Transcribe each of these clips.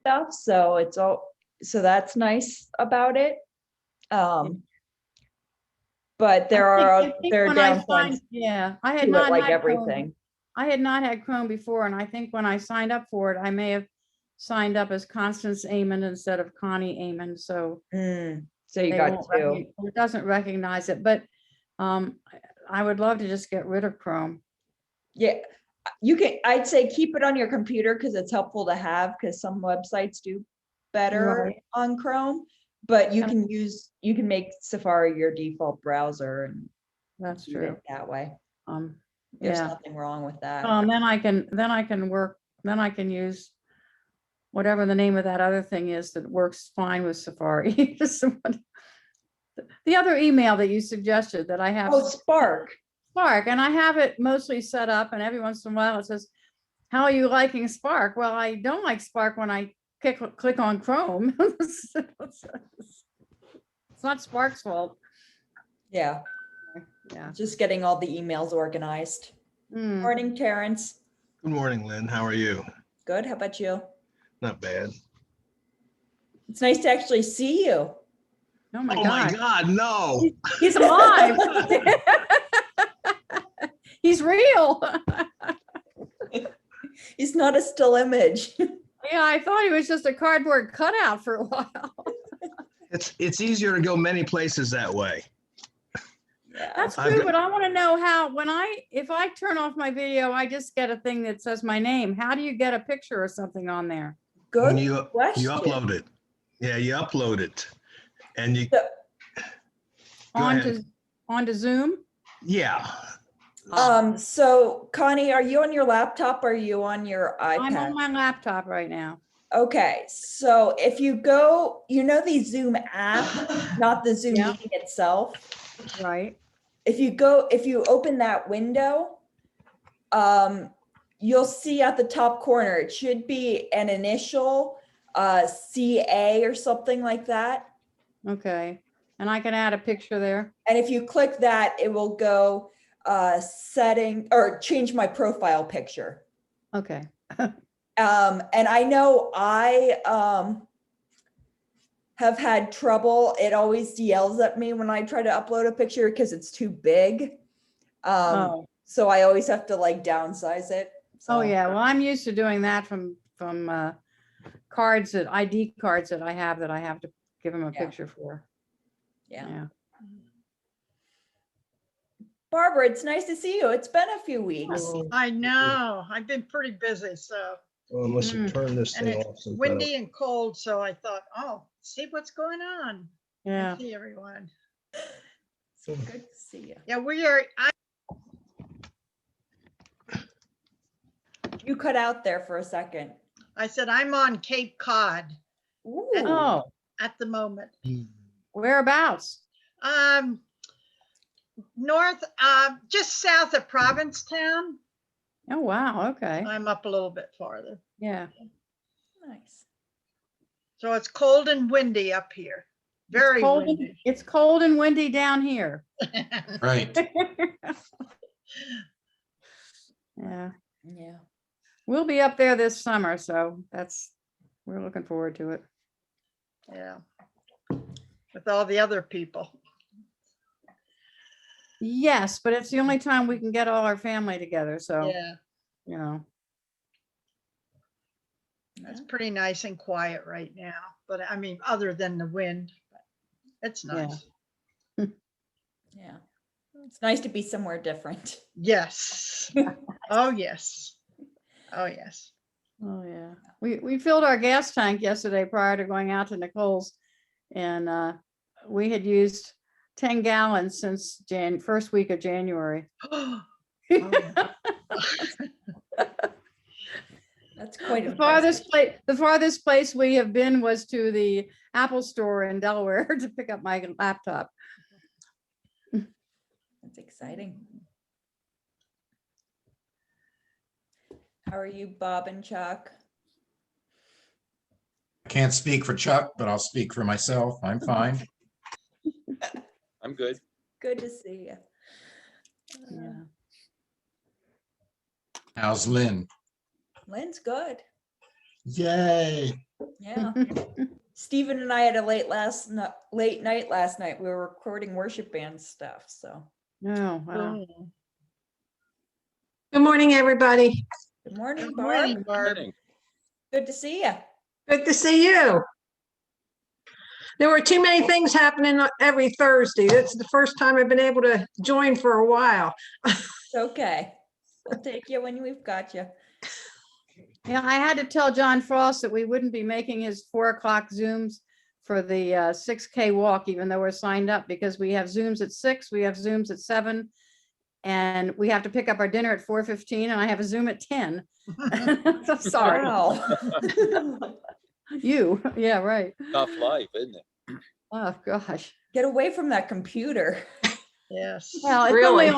stuff. So it's all, so that's nice about it. But there I are, think there are when I downsides signed, yeah, I had to it, not like had Chrome. everything. I had not had Chrome before, and I think when I signed up for it, I may have signed up as Constance Amon instead of Connie Amon, so So you they got won't two. it doesn't recognize it, but I would love to just get rid of Chrome. Yeah, you can, I'd say keep it on your computer because it's helpful to have, because some websites do better Right. on Chrome, but you And- can use, you can make Safari your default browser and That's do true. it that way. There's Yeah. nothing wrong with that. Then I can use whatever the name of that other thing is that works fine with Safari. The other email that you suggested that I have. Oh, Spark. Spark, and I have it mostly set up, and every once in a while it says, how are you liking Spark? Well, I don't like Spark when I click on Chrome. It's not Spark's fault. Yeah, Yeah. just getting all the emails organized. Morning, Terrence. Good morning, Lynn. How are you? Good, how about you? Not bad. It's nice to actually see you. Oh my Oh my God. God, no. He's alive. He's real. He's not a still image. Yeah, I thought he was just a cardboard cutout for a while. It's easier to go many places that way. Yeah. That's I've true, got- but I want to know how, if I turn off my video, I just get a thing that says my name. How do you get a picture or something on there? When Good you question. upload it. Yeah, you upload it. And you So- go ahead. Onto Zoom? Yeah. So Connie, are you on your laptop or are you on your I'm iPad? on my laptop right now. Okay, so if you go, you know, the Zoom app, not the Zoom Yeah. meeting itself. Right. If you open that window, you'll see at the top corner, it should be an initial CA or something like that. Okay. And I can add a picture there. And if you click that, it will go setting or change my profile picture. Okay. And I know I have had trouble. It always yells at me when I try to upload a picture because it's too big. Oh. So I always have to like downsize it. So. Oh, yeah. Well, I'm used to doing that from cards ID cards that I have to give them a Yeah. picture for. Yeah. Barbara, it's nice to see you. It's been a few weeks. I know. I've been pretty busy, so. Well, unless you turn this And thing it's off. since I don't- windy and cold, so I thought, oh, see what's going on. Yeah. See everyone. So good to see you. Yeah, You cut out there for a second. I said, I'm on Cape Cod Ooh. Oh, at the moment. whereabouts? North, just south of Provincetown. Oh, wow. Okay. I'm up a little bit farther. Yeah. Nice. So it's cold and windy up here. Very windy. It's cold and windy down here. Right. Yeah. Yeah. We'll be up there this summer, so we're looking forward to it. Yeah. With all the other people. Yes, but it's the only time we can get all our family together, so, Yeah, you know. it's pretty nice and quiet right now, but I mean, other than the wind, but it's Yeah. nice. Yeah. It's nice to be somewhere different. Yes. Oh, yes. Oh, yes. Oh, yeah. We filled our gas tank yesterday prior to going out to Nicole's, and we had used 10 gallons since first week of January. Oh, That's quite The farthest place we have been was to the Apple store in Delaware to pick up my laptop. That's exciting. How are you, Bob and Chuck? Can't speak for Chuck, but I'll speak for myself. I'm fine. I'm good. Good to see you. Yeah. How's Lynn? Lynn's good. Yay. Yeah. Stephen and I had a late night last night. We were recording worship band stuff, so. No, wow. Oh, Good morning, everybody. Good morning, Good Barb. morning, Barb. Morning. Good to see you. Good to see you. There were too many things happening every Thursday. That's the first time I've been able to join for a while. It's okay. We'll take you when we've got you. Yeah, I had to tell John Frost that we wouldn't be making his 4 o'clock Zooms for the 6K walk, even though we're signed up, because we have Zooms at 6, we have Zooms at 7, and we have to pick up our dinner at 4:15, and I have a Zoom at 10. So sorry. Wow. You, yeah, right. Tough life, isn't it? Oh, gosh. Get away from that computer. Yes. Well, Really?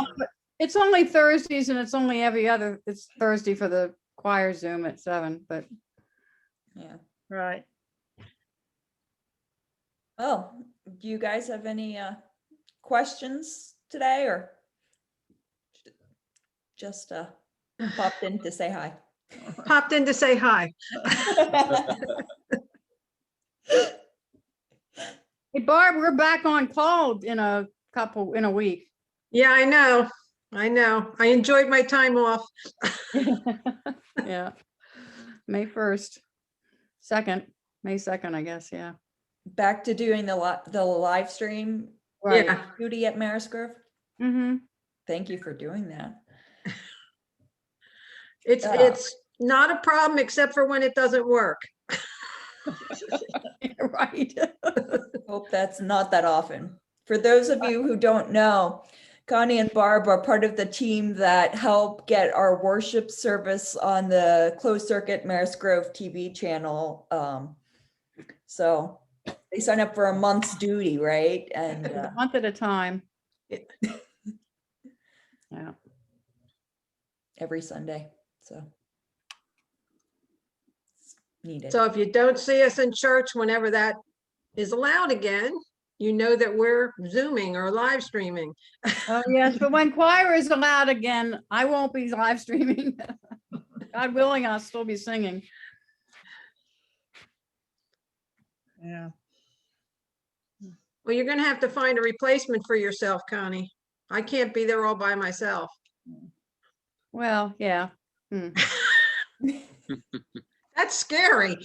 it's only Thursdays, and it's only it's Thursday for the choir Zoom at 7, but Yeah. Right. Well, do you guys have any questions today or just popped in to say hi? Popped in to say hi. hey, Barb, we're back on call in a week. Yeah, I know. I know. I enjoyed my time off. Yeah. May 1st, 2nd, May 2nd, I guess, yeah. Back to doing the live stream Right. Yeah. duty at Maris Grove. Mm-hmm. Thank you for doing that. It's Yeah. it's not a problem except for when it doesn't work. Right. Hope that's not that often. For those of you who don't know, Connie and Barb are part of the team that help get our worship service on the closed circuit Maris Grove TV channel. So they sign up for a month's duty, right? And A month at a time. Yeah. every Sunday, so. It's needed. So if you don't see us in church whenever that is allowed again, you know that we're Zooming or live streaming. Oh, yes, but when choir is allowed again, I won't be live streaming. God willing, I'll still be singing. Yeah. Well, you're gonna have to find a replacement for yourself, Connie. I can't be there all by myself. Well, yeah. That's scary.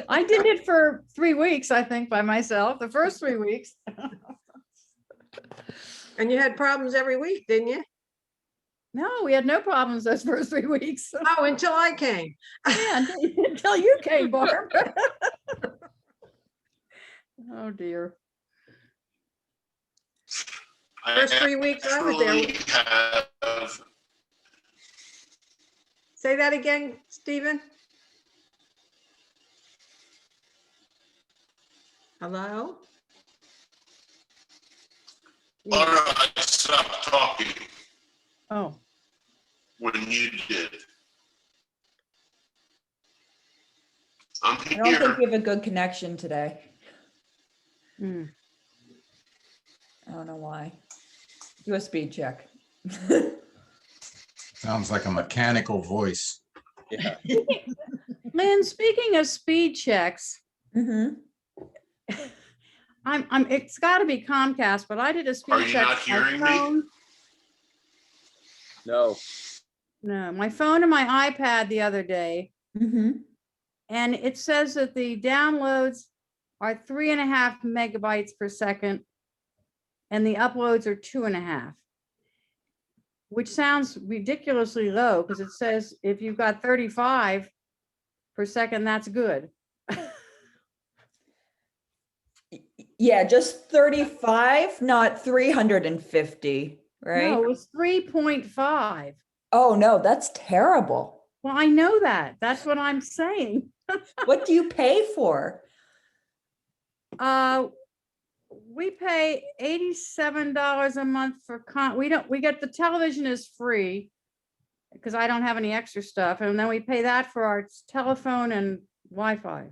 I did it for 3 weeks, I think, by myself, the first 3 weeks. And you had problems every week, didn't you? No, we had no problems those first 3 weeks. Oh, until I came. Yeah, until you came, Barb. Oh, dear. First 3 weeks I was there. Say that again, Stephen. Hello? Laura, I stopped talking Oh, when you did. I'm I don't think here. you have a good connection today. hmm. I don't know why. Do a speed check. Sounds like a mechanical voice. Yeah. Lynn, speaking of speed checks, Mhm. it's got to be Comcast, but I did a Are speed you check. not on my hearing me? phone. No, No, my phone and my iPad the other day, Mhm. and it says that the downloads are 3.5 megabytes per second, and the uploads are 2.5, which sounds ridiculously low because it says if you've got 35 per second, that's good. Yeah, just 35, not 350, right? No, it was 3.5. Oh, no, that's terrible. Well, I know that. That's what I'm saying. What do you pay for? We pay $87 a month for we get the television is free because I don't have any extra stuff. And then we pay that for our telephone and Wi-Fi.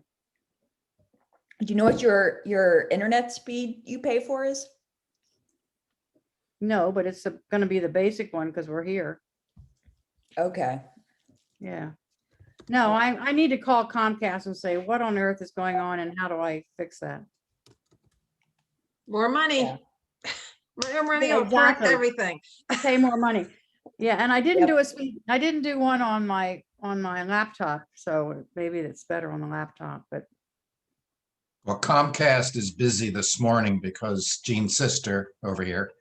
Do you know what your internet speed you pay for is? No, but it's going to be the basic one because we're here. Okay. Yeah. No, I need to call Comcast and say, what on earth is going on and how do I fix that? More money. Yeah. More money Yeah, will correct exactly. everything. Pay more money. Yeah, and I didn't Yep. do a speed, I didn't do one on my laptop, so maybe it's better on the laptop, but Well, Comcast is busy this morning because Jean's sister over here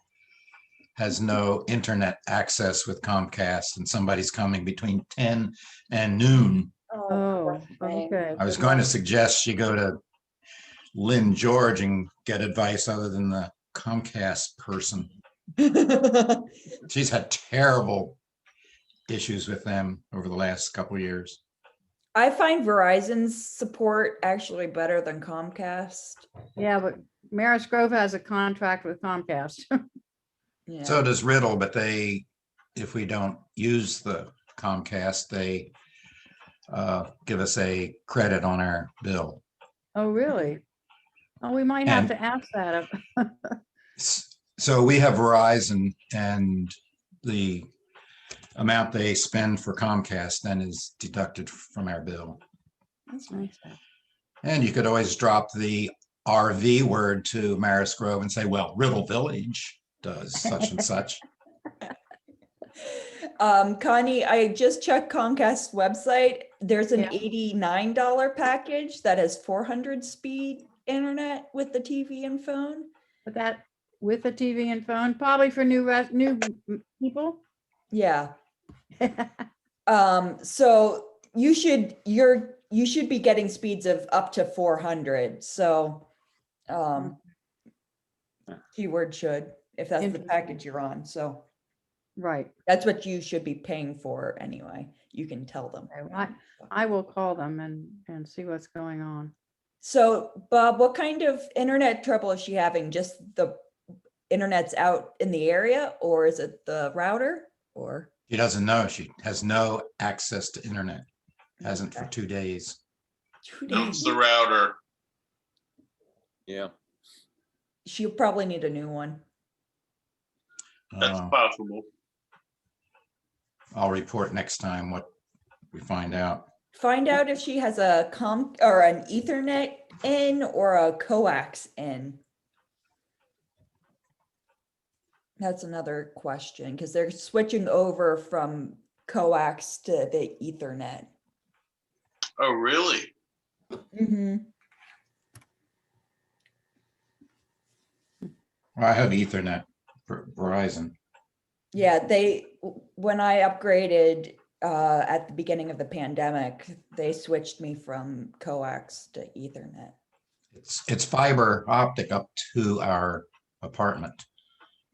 has no internet access with Comcast, and somebody's coming between 10 and noon. oh, okay. I was good going to luck. suggest you go to Lynn George and get advice other than the Comcast person. She's had terrible issues with them over the last couple of years. I find Verizon's support actually better than Comcast. Yeah, but Maris Grove has a contract with Comcast. Yeah. So does Riddle, but they, if we don't use the Comcast, they give us a credit on our bill. Oh, really? Oh, we might have And- to ask that. So we have Verizon, and the amount they spend for Comcast then is deducted from our bill. That's nice. And you could always drop the RV word to Maris Grove and say, well, Riddle Village does such and such. Connie, I just checked Comcast's website. There's an Yeah. $89 package that has 400 speed internet with the TV and phone. But that with the TV and phone, probably for new people. Yeah. So you should be getting speeds of up to 400. So keyword should, if that's the Interesting. package you're on. So Right. that's what you should be paying for anyway. You can tell them. Okay, well, I will call them and see what's going on. So Bob, what kind of internet trouble is she having? Just the internet's out in the area, or is it the router, or? She doesn't know. She has no access to internet. Hasn't for Okay. 2 days. 2 No, days? it's the router. Yeah. She'll probably need a new one. That's Uh, possible. I'll report next time what we find out. Find out if she has a or an Ethernet in or a coax in. That's another question, because they're switching over from coax to the Ethernet. Oh, really? Mm-hmm. I have Ethernet for Verizon. Yeah, when I upgraded at the beginning of the pandemic, they switched me from coax to Ethernet. It's fiber optic up to our apartment,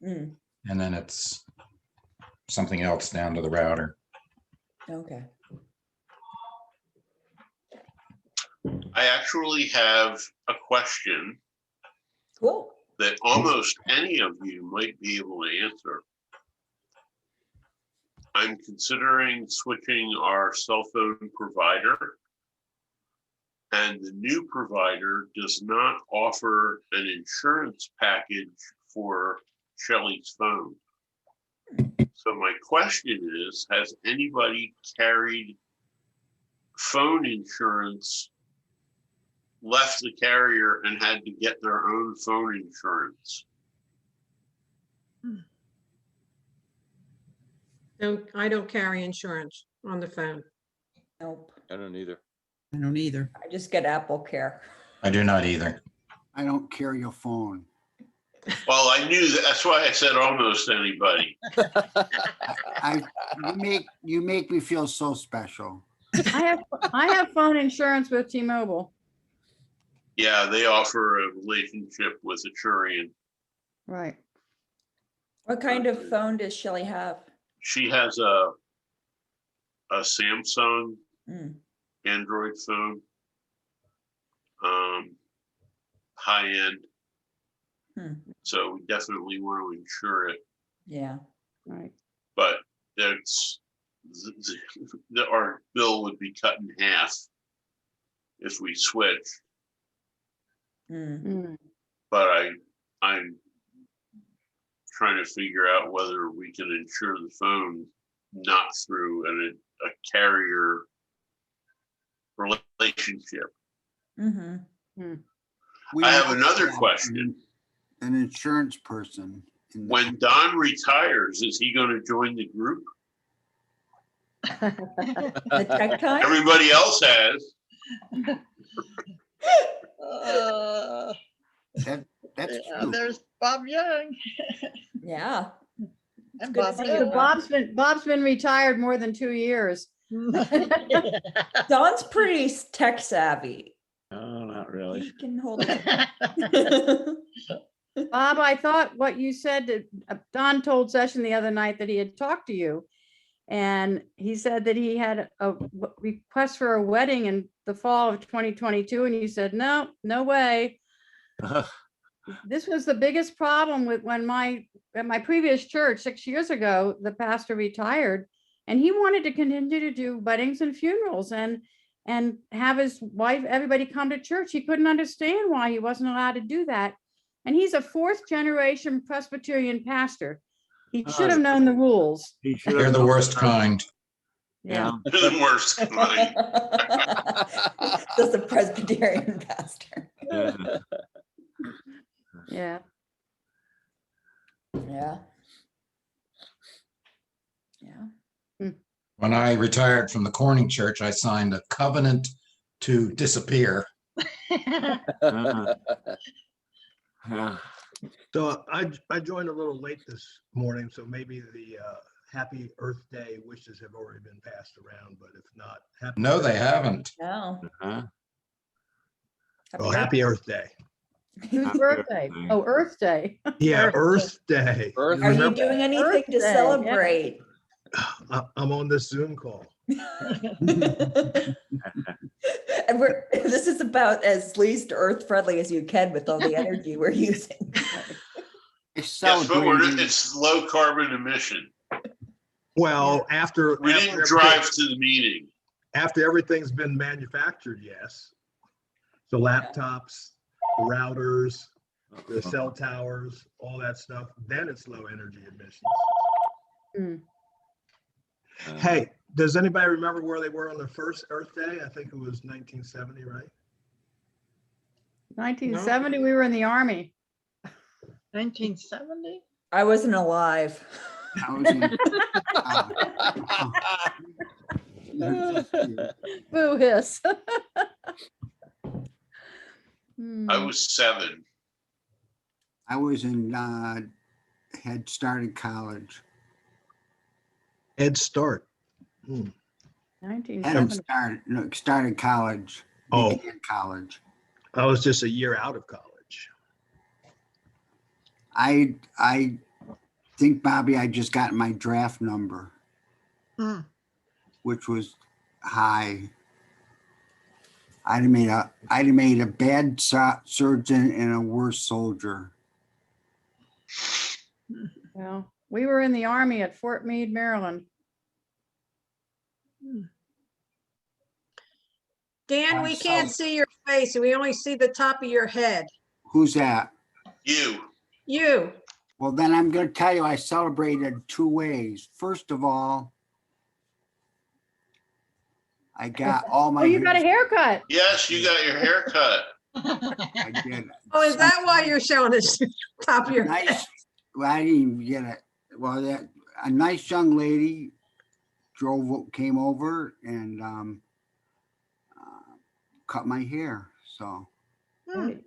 Mm, and then it's something else down to the router. okay. I actually have a question Cool. that almost any of you might be able to answer. I'm considering switching our cell phone provider, and the new provider does not offer an insurance package for Shelley's phone. So my question is, has anybody carried phone insurance, left the carrier and had to get their own phone insurance? I don't carry insurance on the phone. Nope. I don't either. I don't either. I just get Apple Care. I do not either. I don't carry a phone. Well, I knew that. That's why I said almost anybody. You make me feel so special. I have phone insurance with T-Mobile. Yeah, they offer a relationship with Asurion. Right. What kind of phone does Shelley have? She has a Samsung Mm, Android phone, high end. Hmm. So we definitely want to insure it, yeah. Right. but our bill would be cut in half if we switch. Mm. Mm. But I'm trying to figure out whether we can insure the phone not through a carrier relationship. Mhm. We I have must another have question. An insurance person. in the When company. Don retires, is he going to join the group? The tech time? Everybody else has. That's Yeah, true. there's Bob Young Yeah. and good to Bob see So you, Dylan. Bob's been retired more than 2 years. Don's pretty tech savvy. Oh, not really. He can hold it. Bob, I thought what you said that Don told Session the other night that he had talked to you. And he said that he had a request for a wedding in the fall of 2022. And you said, no, no way. This was the biggest problem with at my previous church 6 years ago, the pastor retired and he wanted to continue to do weddings and funerals and have his wife, everybody come to church. He couldn't understand why he wasn't allowed to do that. And he's a 4th generation Presbyterian pastor. He should have known the rules. They're the worst kind. Yeah. They're the worst kind. Just a Presbyterian pastor. Yeah. Yeah. Yeah. When I retired from the Corning Church, I signed a covenant to disappear. So I joined a little late this morning, so maybe the Happy Earth Day wishes have already been passed around, but if not, happy. No, they haven't. No. Huh? Well, Happy Earth Day. Whose Happy birthday? Earth Day. Oh, Earth Day. Yeah, Earth Earth Day. Earth Are you Remember- doing anything to Birthday, yeah. celebrate? I'm on this Zoom call. And this is about as least earth friendly as you can with all the energy we're using. It's Yes, but celebrating. it's low carbon emission. Well, after We didn't drive to the meeting. after everything's been manufactured, yes. So laptops, routers, the cell towers, all that stuff, then it's low energy emissions. Hey, does anybody remember where they were on the first Earth Day? I think it was 1970, right? 1970, we were in the Army. 1970? I wasn't alive. I was in- Boo hiss. I was 7. I was in, had started college. Head Start. Hadn't 1970. started college. Oh. Began college. I was just a year out of college. I think, Bobby, I just got my draft number, Hmm. which was high. I'd have made a bad surgeon and a worse soldier. Well, we were in the Army at Fort Meade, Maryland. Dan, we can't see your face. We only see the top of your head. Who's that? You. You. Well, then I'm going to tell you, I celebrated 2 ways. First of all, I got all my. Oh, you got a haircut. Yes, you got your hair cut. I did. Oh, is that why you're showing us top of your head? Nice. Well, I didn't even get it. Well, a nice young lady came over and cut my hair. So Right.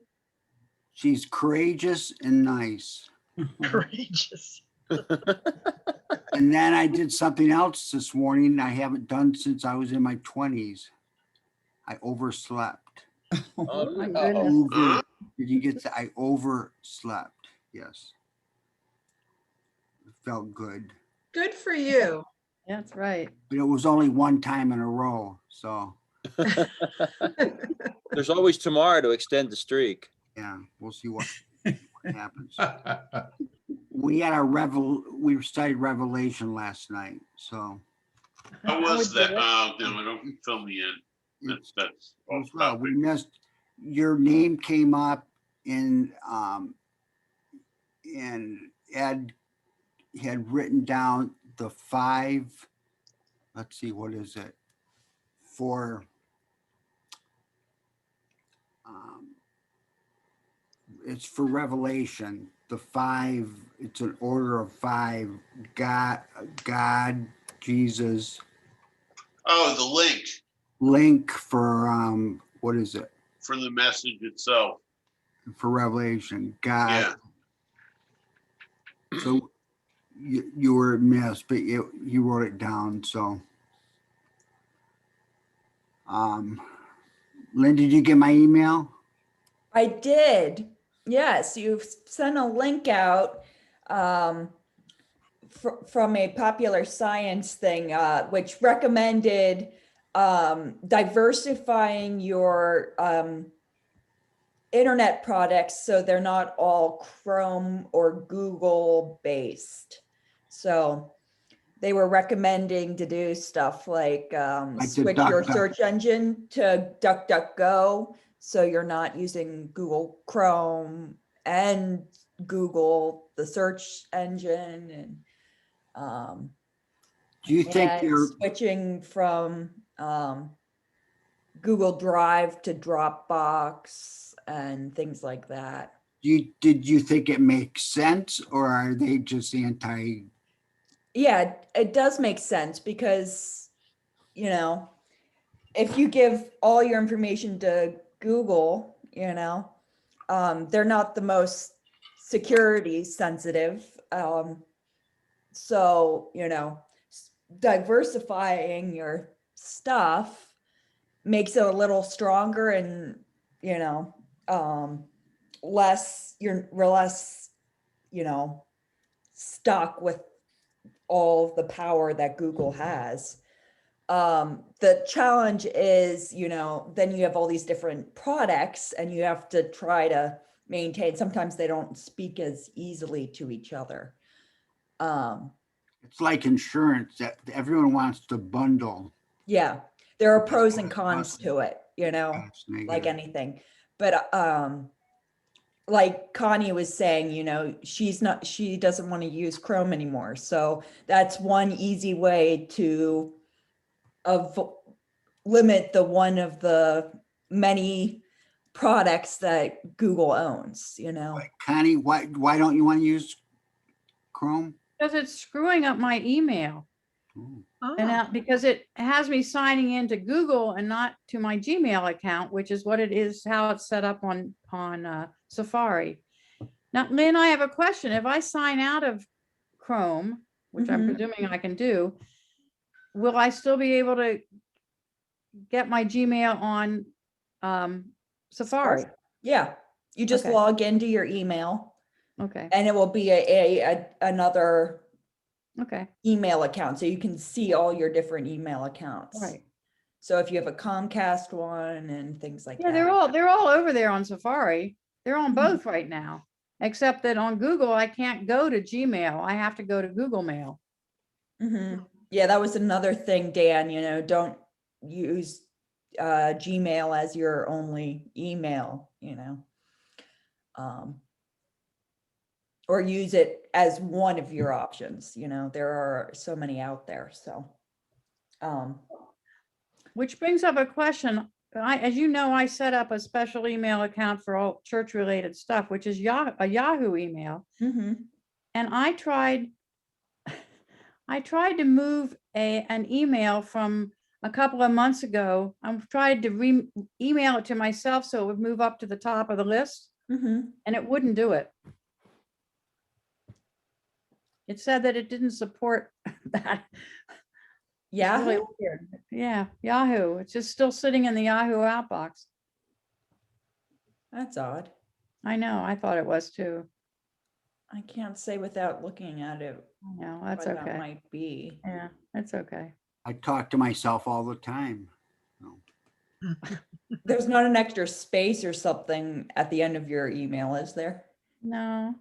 she's courageous and nice. Courageous. And then I did something else this morning I haven't done since I was in my 20s. I overslept. Oh, My no. goodness. Huh? Did you get that? I overslept. Yes. It felt good. Good for you. That's right. But it was only one time in a row. So There's always tomorrow to extend the streak. yeah, we'll see what happens. We had we studied Revelation last night. So How How was would you that? like- No, don't fill me in. it's That's it off was well. topic. We missed your name came up in and Ed had written down the 5, let's see, what is it? For It's for Revelation, the 5, it's an order of 5, God, Jesus, Oh, the link link for, what is it? for the message itself. For Revelation, Yeah. God. So you were missed, but you wrote it down, so. Lynn, did you get my email? I did. Yes, you've sent a link out from a popular science thing, which recommended diversifying your internet products so they're not all Chrome or Google based. So they were recommending to do stuff like Like the switch your DuckDuck. search engine to DuckDuckGo, so you're not using Google Chrome and Google, the search engine, Do you think and you're, switching from Google Drive to Dropbox and things like that. did you think it makes sense, or are they just anti? Yeah, it does make sense because, you know, if you give all your information to Google, you know, they're not the most security sensitive. So, you know, diversifying your stuff makes it a little stronger and, you know, you're less, you know, stuck with all the power that Google has. The challenge is, you know, then you have all these different products and you have to try to maintain, sometimes they don't speak as easily to each other. It's like insurance that everyone wants to bundle. Yeah, there are pros and cons to it, you know, That's like negative. anything. But like Connie was saying, you know, she doesn't want to use Chrome anymore. So that's one easy way to limit the one of the many products that Google owns, you know. Like, Connie, why don't you want to use Chrome? Because it's screwing up my email. Oh, And Oh, because it has me signing into Google and not to my Gmail account, which is what it is, how it's set up on Safari. Now, Lynn, I have a question. If I sign out of Chrome, which I'm Mhm. presuming I can do, will I still be able to get my Gmail on Safari? Yeah, you just Okay. log into your email Okay, and it will be another okay, email account. So you can see all your different email accounts. right. So if you have a Comcast one and things like Yeah, that. they're all over there on Safari. They're on Mhm. both right now, except that on Google, I can't go to Gmail. I have to go to Google Mail. Mhm. Yeah, that was another thing, Dan, you know, don't use Gmail as your only email, you know. Or use it as one of your options, you know, there are so many out there, so. Which brings up a question. As you know, I set up a special email account for all church-related stuff, which is a Yahoo email. Mhm. And I tried to move an email from a couple of months ago. I tried to email it to myself so it would move up to the top of the list, Mhm. and it wouldn't do it. It said that it didn't support that. It's really Yahoo? weird. Yeah, Yahoo. It's just still sitting in the Yahoo outbox. That's odd. I know, I thought it was too. I can't say without looking at it No, that's what that okay. might be. Yeah, that's okay. I talk to myself all the time. There's not an extra space or something at the end of your email, is there? No,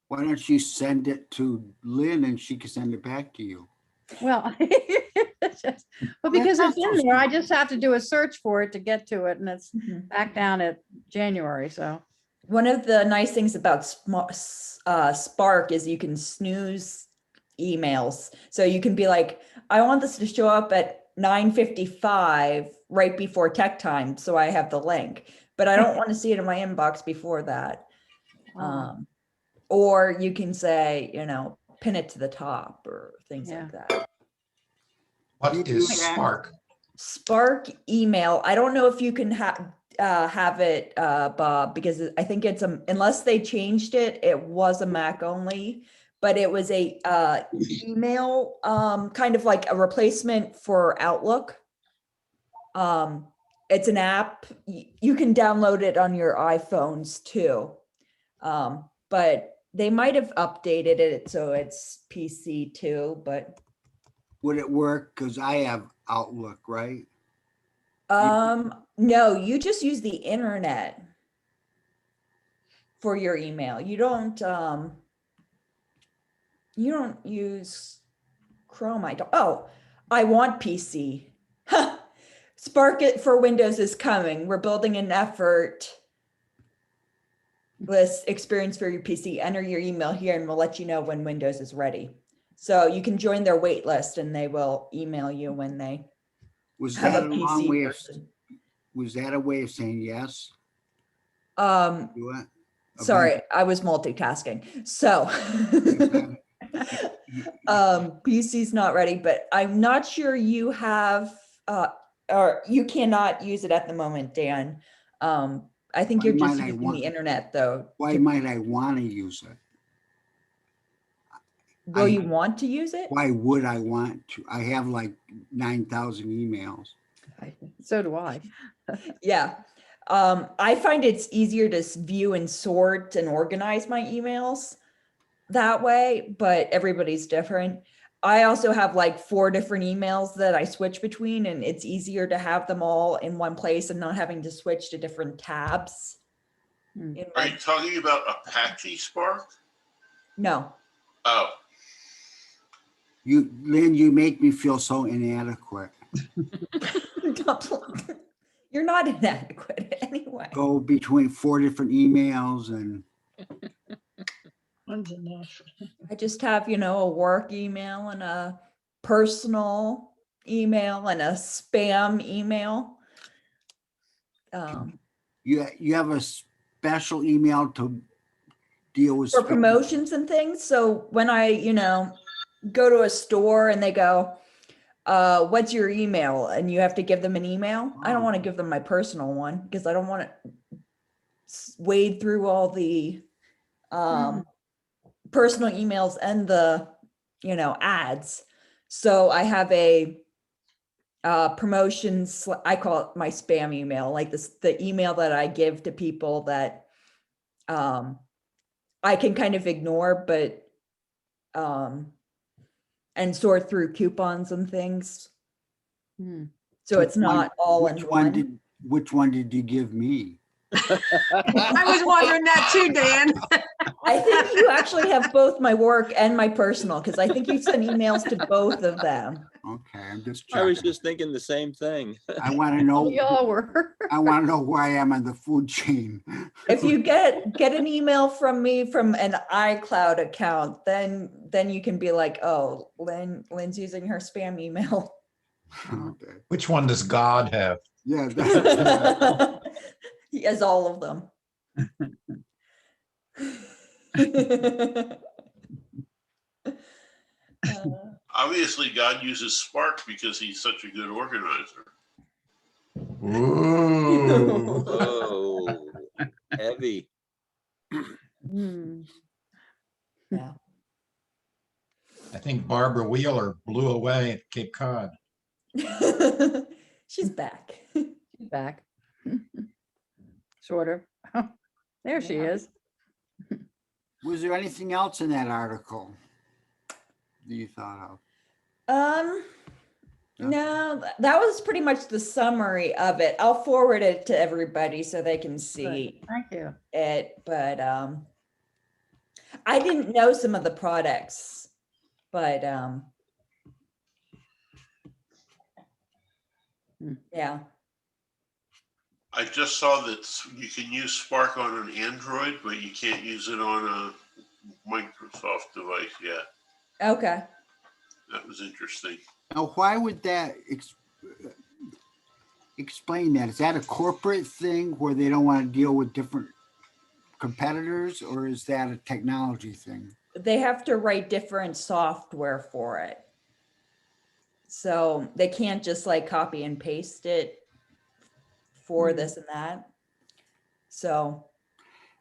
Why don't you send it to Lynn and she can send it back to you? well, but because not it's so in there, I just have to do a search for it to get to it, and it's Mhm. back down at January, so. One of the nice things about Spark is you can snooze emails. So you can be like, I want this to show up at 9:55 right before tech time, so I have the link, but I don't want to see it in my inbox before that. Oh, Or you can say, pin it to the top or things Yeah. like that. What You is do that? Spark? Spark email. I don't know if you can have it, Bob, because I think it's unless they changed it, it was a Mac only, but it was a email, kind of like a replacement for Outlook. It's an app. You can download it on your iPhones too. But they might have updated it so it's PC too, but Would it work? Because I have Outlook, right? no, you just use the internet for your email. You don't use Chrome. I want PC. Spark it for Windows is coming. We're building an effort. List experience for your PC. Enter your email here and we'll let you know when Windows is ready. So you can join their wait list and they will email you when they Was have that a a long way PC of, version. was that a way of saying yes? Um, Do it? sorry, I was multitasking. So PC's not ready, but I'm not sure you have or you cannot use it at the moment, Dan. I think Why you're just might I using want- the internet though. Why might I want to use it? Will I- you want to use it? Why would I want to? I have like 9,000 emails. so do I. Yeah. I find it's easier to view and sort and organize my emails that way, but everybody's different. I also have like 4 different emails that I switch between, and it's easier to have them all in one place and not having to switch to different tabs. Hmm. in Are my- you talking about Apache Spark? No. Oh, Lynn, you make me feel so inadequate. You're not inadequate anyway. Go between 4 different emails and One's enough. I just have, a work email and a personal email and a spam email. you have a special email to deal with. For spam. promotions and things. So when I, go to a store and they go, what's your email? And you have to give them an email. I don't want to give them my personal one because I don't want to wade through all the personal emails and the, ads. So I have a promotions, I call it my spam email, like the email that I give to people that I can kind of ignore, but and sort through coupons and things. Hmm. So it's not all in Which one did you give me? I was wondering that too, Dan. I think you actually have both my work and my personal, because I think you send emails to both of them. Okay, I'm just I was checking. just thinking the same thing. I want to know. We all were. I want to know where I am in the food chain. If you get an email from me from an iCloud account, then you can be like, oh, Lynn's using her spam email. Okay. Which one does God have? Yeah. That's, He has all of them. obviously God uses Spark because he's such a good organizer. Ooh. Oh, heavy. Hmm. Yeah. I think Barbara Wheeler blew away at Cape Cod. She's back. She's back. Sort of. There she Yeah. is. was there anything else in that article that you thought of? No, that was pretty much the summary of it. I'll forward it to everybody so they can see Thank you. it, but I didn't know some of the products, but yeah. I just saw that you can use Spark on an Android, but you can't use it on a Microsoft device yet. Okay. That was interesting. Now, why would that? explain that. Is that a corporate thing where they don't want to deal with different competitors, or is that a technology thing? They have to write different software for it. So they can't just like copy and paste it for this and that. So,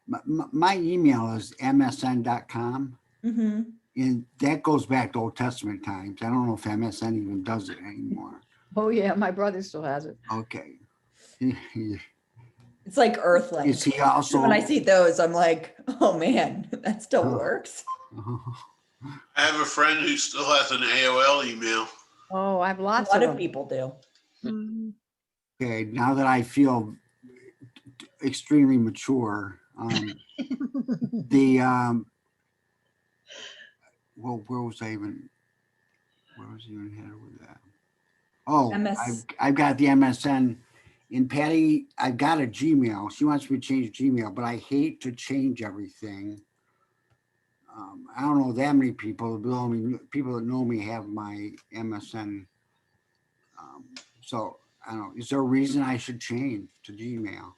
My email is msn.com, mhm. and that goes back to Old Testament times. I don't know if MSN even does it anymore. Oh, yeah, my brother still has it. Okay. It's like Earthlink. Is he also? When I see those, I'm like, oh man, that still Oh. works. I have a friend who still has an AOL email. Oh, I have A lots lot of of them. people do. Mm, Okay, now that I feel extremely mature, the well, where was I even headed with that? Oh, MS. I've got the MSN. In Patty, I've got a Gmail. She wants me to change Gmail, but I hate to change everything. I don't know that many people. People that know me have my MSN. So I don't know. Is there a reason I should change to Gmail?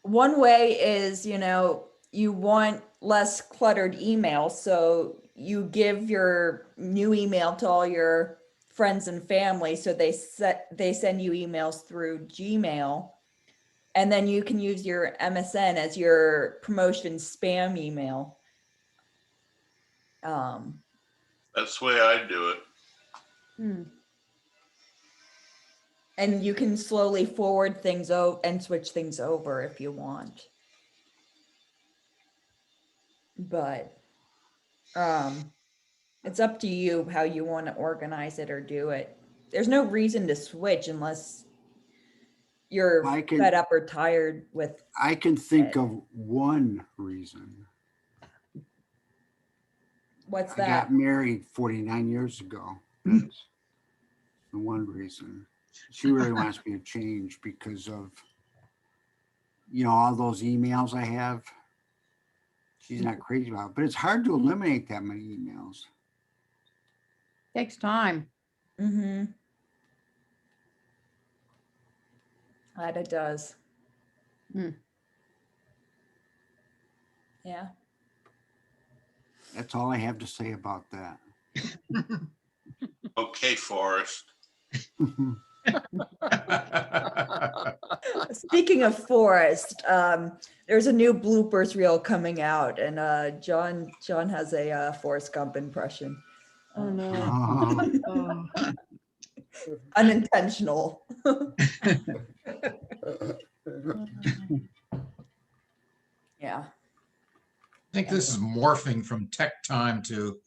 One way is, you want less cluttered email. So you give your new email to all your friends and family. So they send you emails through Gmail. And then you can use your MSN as your promotion spam email. That's the way I do it. Hmm. And you can slowly forward things and switch things over if you want. But it's up to you how you want to organize it or do it. There's no reason to switch unless you're I can- fed up or tired with. I can think of one reason. What's I that? got married 49 years ago. That's the one reason. She really wants me to change because of, all those emails I have. She's not crazy about it, but it's hard to eliminate that many emails. Takes time. Mm-hmm. That it does. Hmm. Yeah. That's all I have to say about that. Okay, Forrest. Speaking of Forrest, there's a new bloopers reel coming out, and John has a Forrest Gump impression. Oh, no. Oh, oh, Unintentional. Yeah. I think this is morphing from tech time to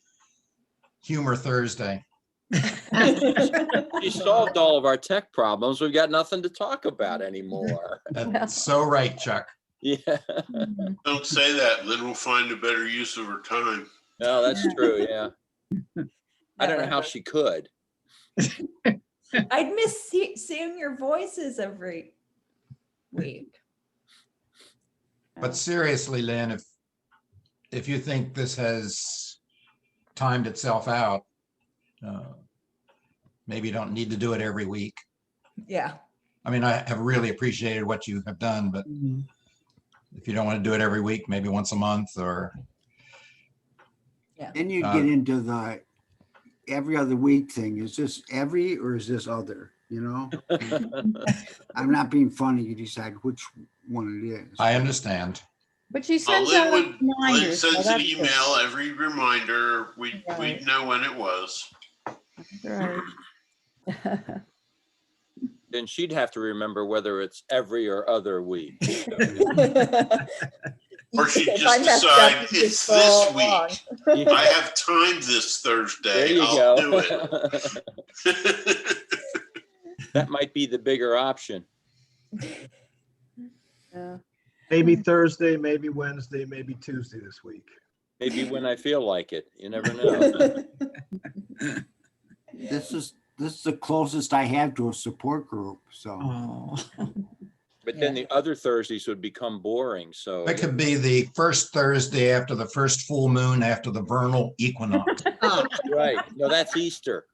humor Thursday. You solved all of our tech problems. We've got nothing to talk about anymore. That's so right, Chuck. Yeah, Don't say that. Lynn will find a better use of her time. no, that's true. Yeah. I don't know how she could. I'd miss seeing your voices every week. But seriously, Lynn, if you think this has timed itself out, maybe you don't need to do it every week. Yeah. I mean, I have really appreciated what you have done, but if you don't want to do it every week, maybe once a month or. then you get into the every other week thing. Is this every or is this other? I'm not being funny. You decide which one it is. I understand. But she sends out Lynn reminders. so sends an that's good. email every reminder. We'd Right. know when it was. Right. Then she'd have to remember whether it's every or other week. Or she'd If just I messed up, decide you it's just this follow along. week. I have time this There Thursday. you I'll do go. it. That might be the bigger option. Yeah. Maybe Thursday, maybe Wednesday, maybe Tuesday this week. Maybe when I feel like it. You never know. This is the closest I have to a support group. So oh. But then the other Thursdays would become boring. So It could be the first Thursday after the first full moon after the vernal equinox. Oh, right. No, that's Easter.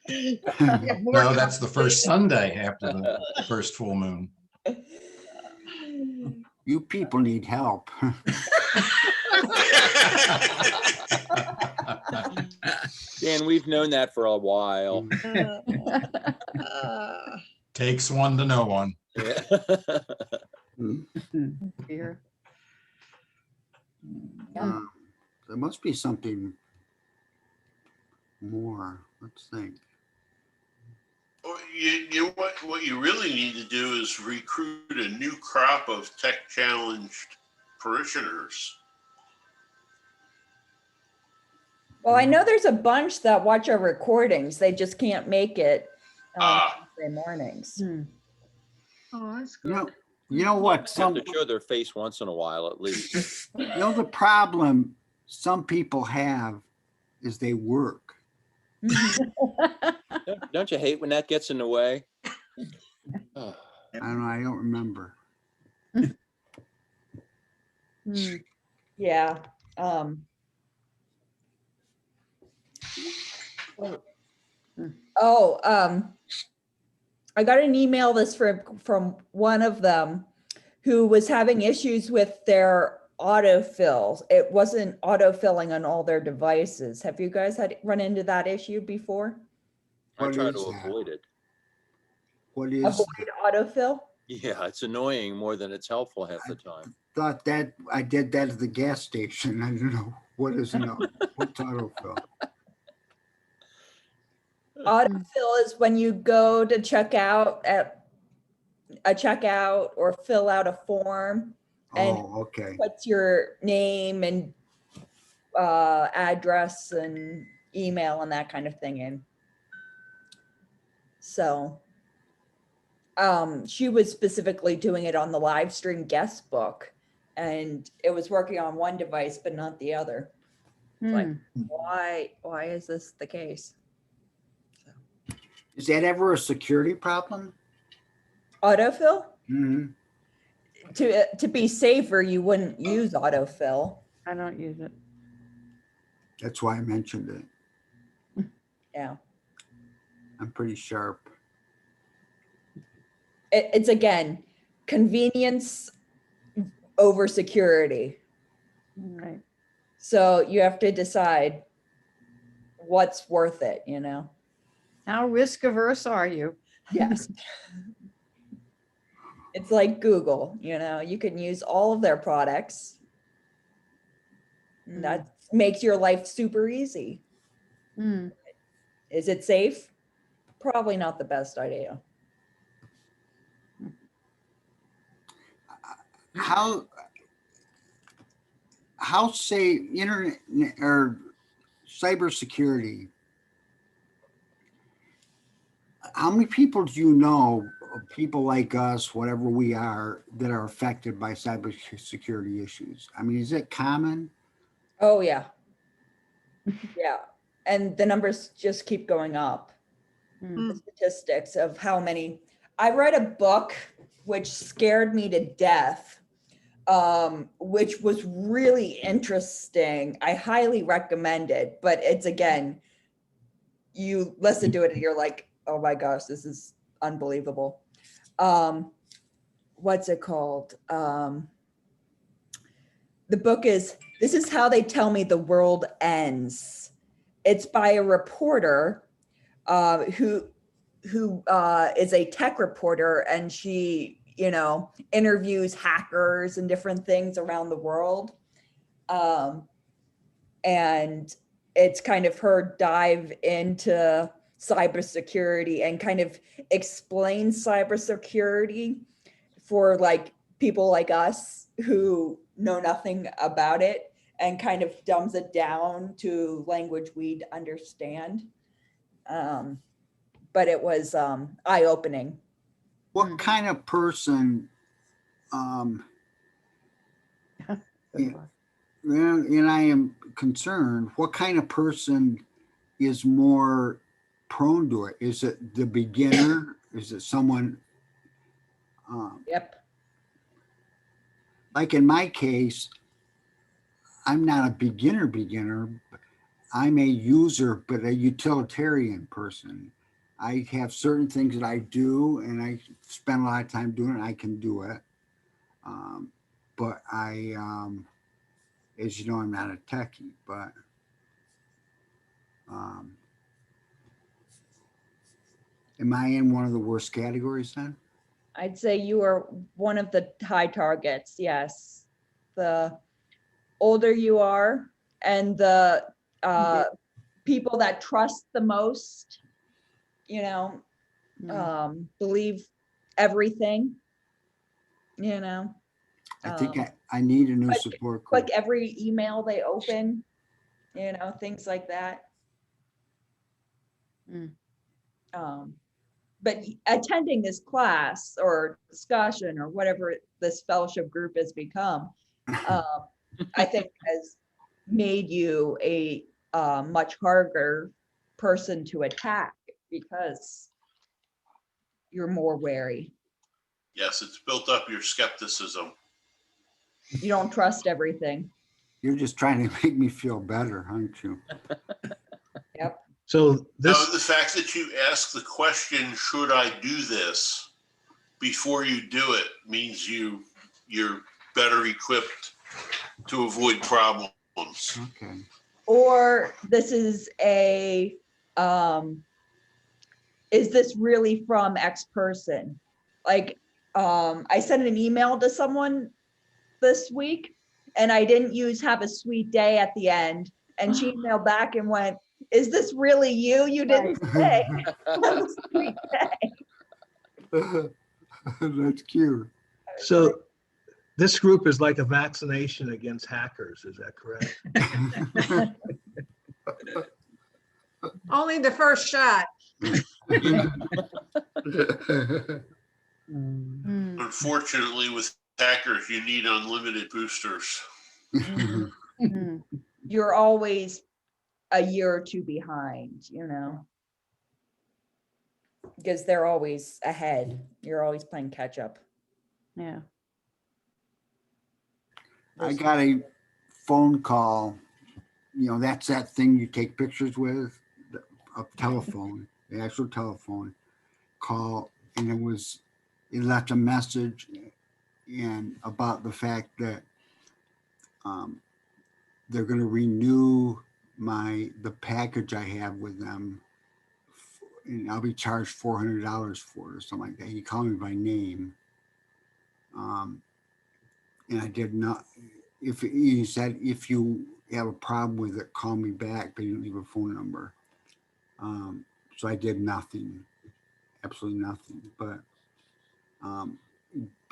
Get more No, that's the first complicated. Sunday after the first full moon. You people need help. Dan, we've known that for a while. Uh, Takes one to know one. Yeah. Here. Uh, There must be something more. Let's think. Well, you know what you really need to do is recruit a new crop of tech challenged parishioners. Well, I know there's a bunch that watch our recordings. They just can't make it on Ah. Wednesday mornings. Hmm. Oh, that's You good. know, you know what? Have Some, to show their face once in a while at least. you know, the problem some people have is they work. Don't you hate when that gets in the way? Oh, I don't know. I don't remember. Hmm. Yeah. I got an email this from one of them who was having issues with their autofill. It wasn't autofilling on all their devices. Have you guys run into that issue before? I What try is to that? avoid it. What is? Avoid autofill? Yeah, it's annoying more than it's helpful half the time. Thought that I did that at the gas station. I don't know what is no. What's autofill? Autofill is when you go to check out at a checkout or fill out a form and Oh, okay. puts your name and address and email and that kind of thing in. So she was specifically doing it on the live stream guest book, and it was working on one device but not the other. It's like, why is this the case? Is that ever a security problem? Autofill? Hmm. To be safer, you wouldn't use autofill. I don't use it. That's why I mentioned it. Yeah. I'm pretty sharp. It's again, convenience over security. Right. So you have to decide what's worth it, you know? How risk averse are you? Yes. It's like Google, you know, you can use all of their products. And that makes your life super easy. Hmm. Is it safe? Probably not the best idea. How say internet or cybersecurity? How many people do you know, people like us, whatever we are, that are affected by cybersecurity issues? I mean, is it common? Oh, yeah. Yeah. And the numbers just keep going up. Hmm. The statistics of how many. I read a book which scared me to death, which was really interesting. I highly recommend it, but it's again, you listen to it and you're like, oh my gosh, this is unbelievable. What's it called? The book is This Is How They Tell Me the World Ends. It's by a reporter who is a tech reporter, and she, you know, interviews hackers and different things around the world. And it's kind of her dive into cybersecurity and kind of explain cybersecurity for like people like us who know nothing about it, and kind of dumbs it down to language we'd understand. But it was eye-opening. What kind of person, Good luck. and I am concerned, what kind of person is more prone to it? Is it the beginner? Is it someone, Yep. like in my case, I'm not a beginner. I'm a user, but a utilitarian person. I have certain things that I do and I spend a lot of time doing it. I can do it. But as you know, I'm not a techie, but am I in one of the worst categories then? I'd say you are one of the high targets, yes. The older you are and the people that trust the most, you know, believe everything, you know. I think Um, I need a new but- support group. Like every email they open, you know, things like that. Mm. But attending this class or discussion or whatever this fellowship group has become, I think has made you a much harder person to attack because you're more wary. Yes, it's built up your skepticism. You don't trust everything. You're just trying to make me feel better, aren't you? Yep. So Now, this, the fact that you ask the question, should I do this, before you do it means you're better equipped to avoid problems. Okay. Or this is is this really from X person? Like, I sent an email to someone this week and I didn't use have a sweet day at the end. And she emailed back and went, is this really you? You didn't say. Have a sweet day. That's cute. so this group is like a vaccination against hackers, is that correct? Only the first shot. Mm. Unfortunately, with hackers, you need unlimited boosters. Mm. You're always a year or two behind, you know, because they're always ahead. You're always playing catch up. Yeah. I got a phone call, that's that thing you take pictures with, a telephone, the actual telephone call. And it left a message and about the fact that they're going to renew the package I have with them. And I'll be charged $400 for it or something like that. He called me by name. And I did not, he said, if you have a problem with it, call me back, but he didn't leave a phone number. So I did nothing, absolutely nothing. But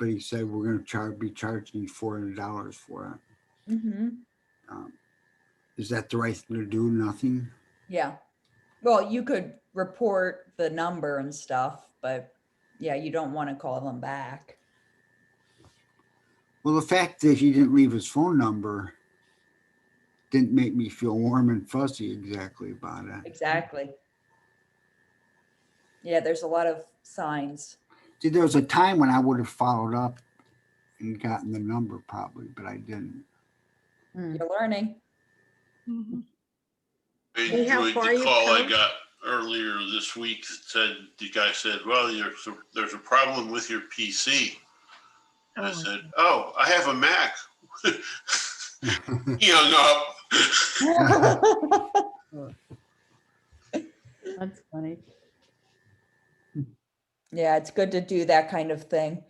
he said, we're going to be charging you $400 for it. Mm-hmm. Is that the right thing to do? Nothing? Yeah. Well, you could report the number and stuff, but yeah, you don't want to call them back. Well, the fact that he didn't leave his phone number didn't make me feel warm and fuzzy exactly about it. Exactly. Yeah, there's a lot of signs. See, there was a time when I would have followed up and gotten the number probably, but I didn't. Mm. You're learning. Mhm. I Hey, how enjoyed far the you call I come? got earlier this week. The guy said, well, there's a problem with your PC. And I Oh, said, oh, I have a Mac. He hung up. That's funny. Yeah, it's good to do that kind of thing.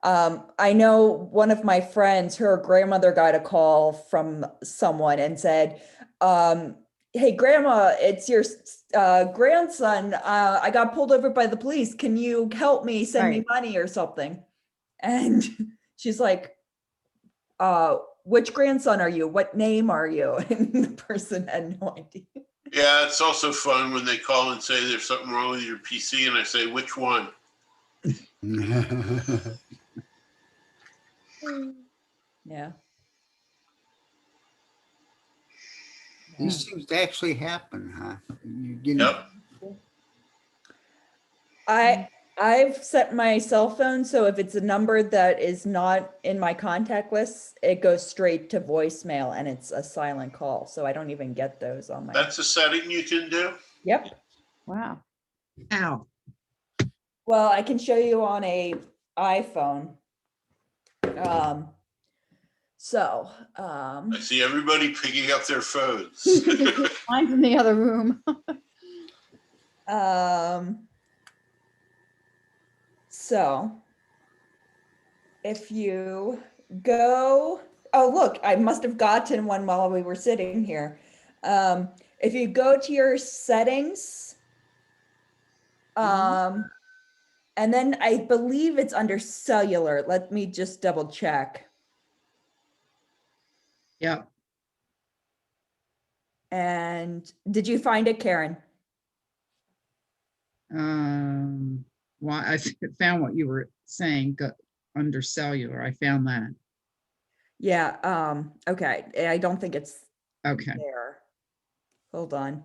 I know one of my friends, her grandmother got a call from someone and said, hey, grandma, it's your grandson. I got pulled over by the police. Can you help me send me Right. money or something? And she's like, which grandson are you? What name are you? And the person had no idea. Yeah, it's also fun when they call and say there's something wrong with your PC, and I say, which one? Yeah. These things actually happen, huh? You get Yep. I've set my cell phone so if it's a number that is not in my contact list, it goes straight to voicemail and it's a silent call. So I don't even get those on my. That's a setting you can do. Yep. Wow. How? Well, I can show you on a iPhone. So, I see everybody picking up their phones. Mine's in the other room. so if you go, oh, look, I must have gotten one while we were sitting here. If you go to your settings, and then I believe it's under cellular. Let me just double check. Yeah. And did you find it, Karen? Well, I found what you were saying, under cellular. I found that. Yeah, okay. I don't think it's Okay. there. Hold on.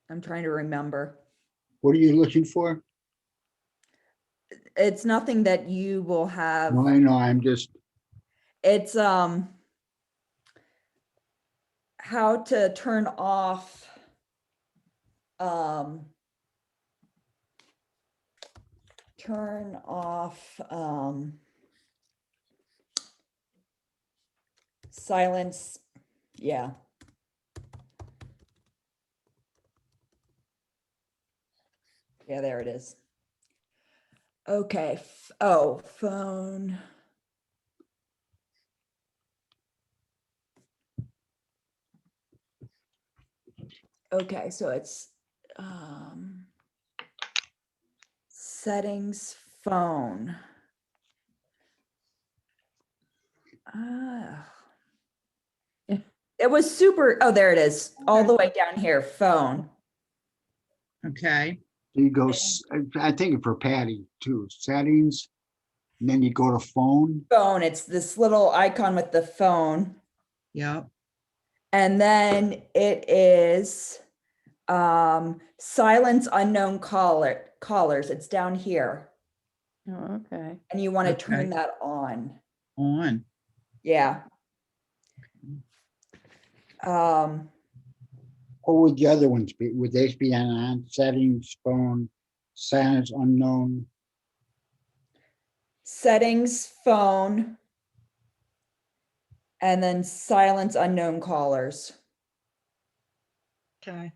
I'm trying to remember. What are you looking for? It's nothing that you will have. No, I know, I'm just, It's how to turn off silence. Yeah. Yeah, there it is. Okay. Oh, phone. Okay, so it's settings, phone. Yeah. It was super, oh, there it is, all the way down here, phone. Okay. you go, I think for Patty too, settings, and then you go to phone. Phone, it's this little icon with the phone. Yeah. And then it is silence unknown callers. It's down here. Oh, okay. And you want to turn Okay. that on. On. Yeah. What would the other ones be? Would they be on settings, phone, silence, unknown? Settings, phone, and then silence unknown callers. Okay.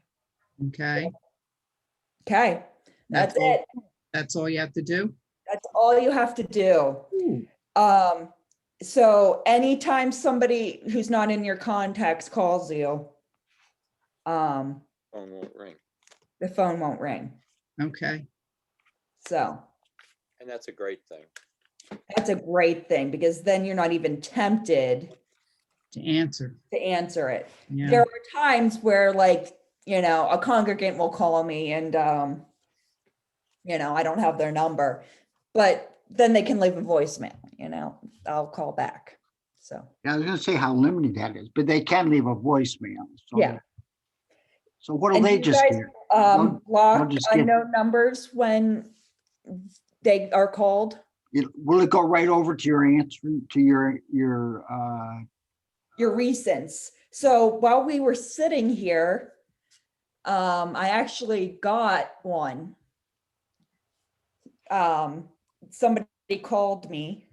Okay. Okay, that's all- it. That's all you have to do? That's all you have to do. Ooh. So anytime somebody who's not in your contacts calls you, Phone won't ring. the phone won't ring. Okay. So And that's a great thing. that's a great thing because then you're not even tempted To answer. to answer it. Yeah. There are times where, like, you know, a congregant will call me and, you know, I don't have their number, but then they can leave a voicemail, you know, I'll call back. So, Yeah, I was gonna say how limited that is, but they can leave a voicemail. So, yeah. so what'll And they you just guys, get? They'll block just get- unknown numbers when they are called. Will it go right over to your answer, to your Your recents. So while we were sitting here, I actually got one. Somebody called me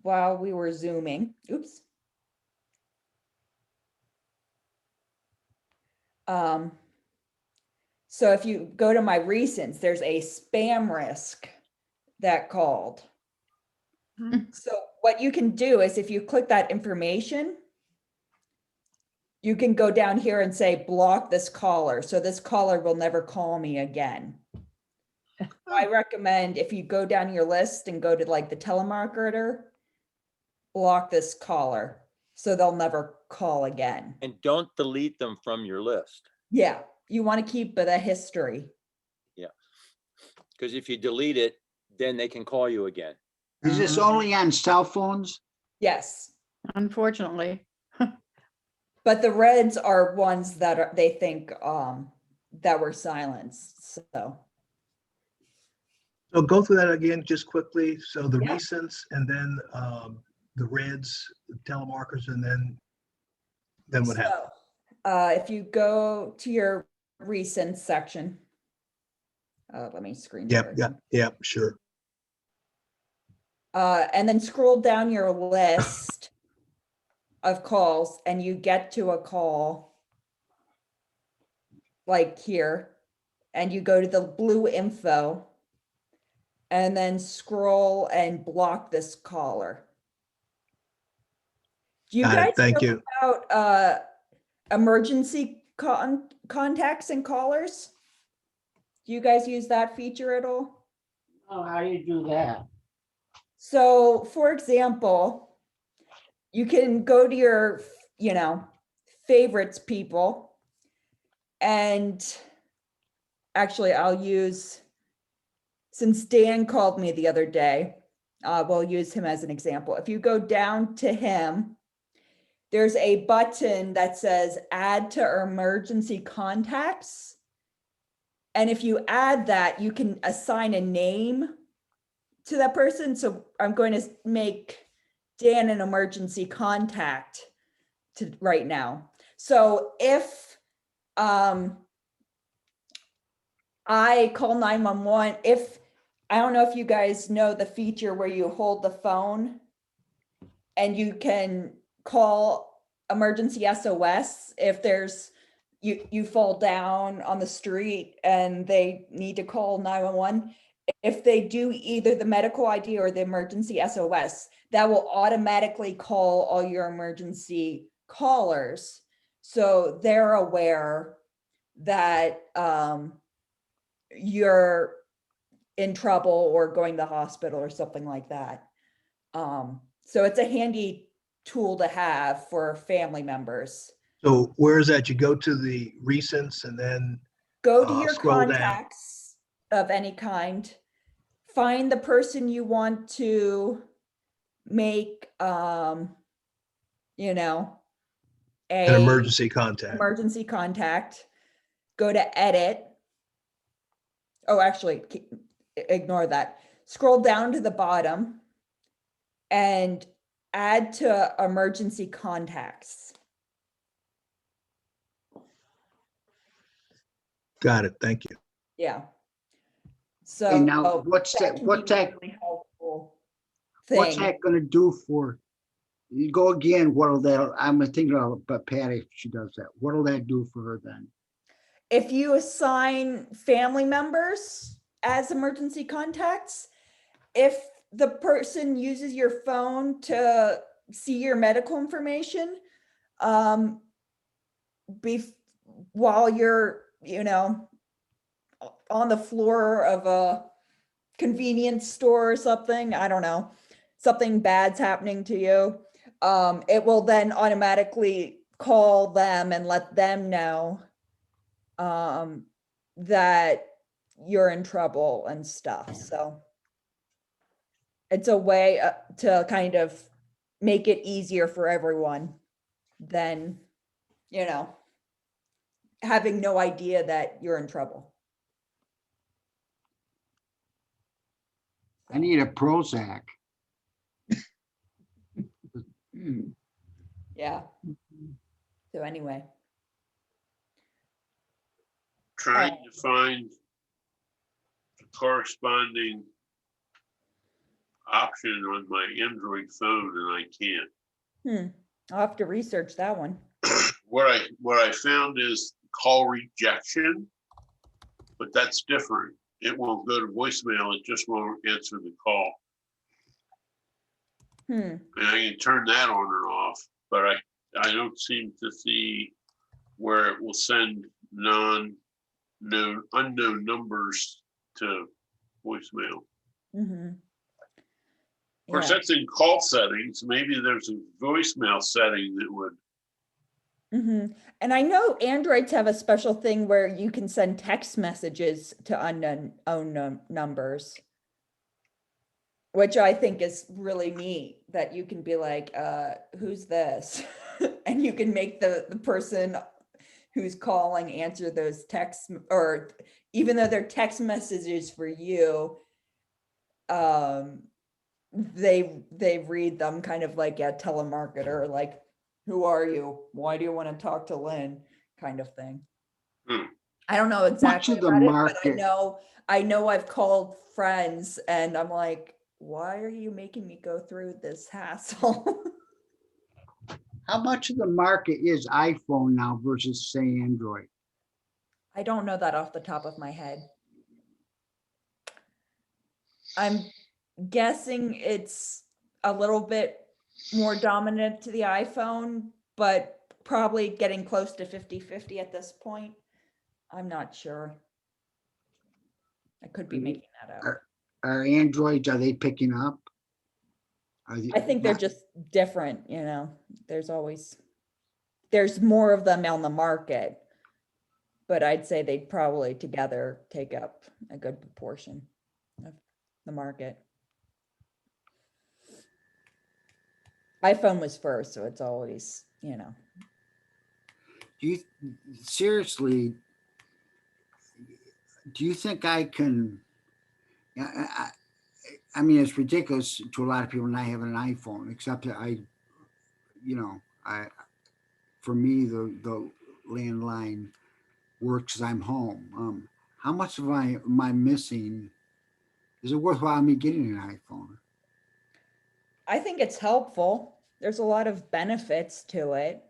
while we were Zooming. Oops. So if you go to my recents, there's a spam risk that called. So what you can do is if you click that information, you can go down here and say, block this caller. So this caller will never call me again. I recommend if you go down your list and go to like the telemarketer, block this caller so they'll never call again. And don't delete them from your list. Yeah, you want to keep the history. Yeah. Because if you delete it, then they can call you again. is this only on cell phones? Yes. Unfortunately. But the reds are ones that are, they think that were silenced. So So go through that again, just quickly. So the Yeah. recents and then the reds, the telemarketers, and then what happens? if you go to your recent section. Let me screen share. Yep, sure. And then scroll down your list of calls and you get to a call like here, and you go to the blue info and then scroll and block this caller. Do you Got guys it. Thank know you. about emergency contacts and callers? Do you guys use that feature at all? Oh, how do you do that? So, for example, you can go to your, favorites people, and actually I'll use, since Dan called me the other day, we'll use him as an example. If you go down to him, there's a button that says add to emergency contacts. And if you add that, you can assign a name to that person. So I'm going to make Dan an emergency contact right now. So if I call 911, I don't know if you guys know the feature where you hold the phone and you can call emergency SOS if there's you fall down on the street and they need to call 911. If they do either the medical ID or the emergency SOS, that will automatically call all your emergency callers. So they're aware that you're in trouble or going to the hospital or something like that. So it's a handy tool to have for family members. So where is that? You go to the recents and then Go to your scroll down. contacts of any kind. Find the person you want to make, An emergency contact. emergency contact. Go to edit. Oh, actually, ignore that. Scroll down to the bottom and add to emergency contacts. Got it. Thank you. Yeah. So And now what's that, can what's be a that, really helpful what's thing. that gonna do for? You go again, what'll that, I'm thinking about Patty, if she does that, what'll that do for her then? If you assign family members as emergency contacts, if the person uses your phone to see your medical information, while you're, on the floor of a convenience store or something, I don't know, something bad's happening to you, it will then automatically call them and let them know that you're in trouble and stuff. So it's a way to kind of make it easier for everyone than, having no idea that you're in trouble. I need a Prozac. Yeah. So anyway. Trying to find the corresponding option on my Android phone and I can't. I'll have to research that one. What I found is call rejection, but that's different. It won't go to voicemail, it just won't answer the call. And I can turn that on or off, but I don't seem to see where it will send unknown numbers to voicemail. Of course, that's in call settings. Maybe there's a voicemail setting that would. And I know Androids have a special thing where you can send text messages to unknown numbers, which I think is really neat, that you can be like, who's this? And you can make the person who's calling answer those texts, or even though they're text messages for you, they read them kind of like a telemarketer, like, who are you? Why do you want to talk to Lynn? kind of thing. Hmm. I don't know Much exactly of the about it, but market, I know I've called friends and I'm like, why are you making me go through this hassle? how much of the market is iPhone now versus say Android? I don't know that off the top of my head. I'm guessing it's a little bit more dominant to the iPhone, but probably getting close to 50-50 at this point. I'm not sure. I could be making that up. Are Androids, are they picking up? Are they I think they're not- just different, there's more of them on the market. But I'd say they'd probably together take up a good proportion of the market. iPhone was first, so it's always, Do you seriously, do you think I can? I mean, it's ridiculous to a lot of people not having an iPhone, except that for me, the landline works as I'm home. How much am I missing? Is it worthwhile me getting an iPhone? I think it's helpful. There's a lot of benefits to it.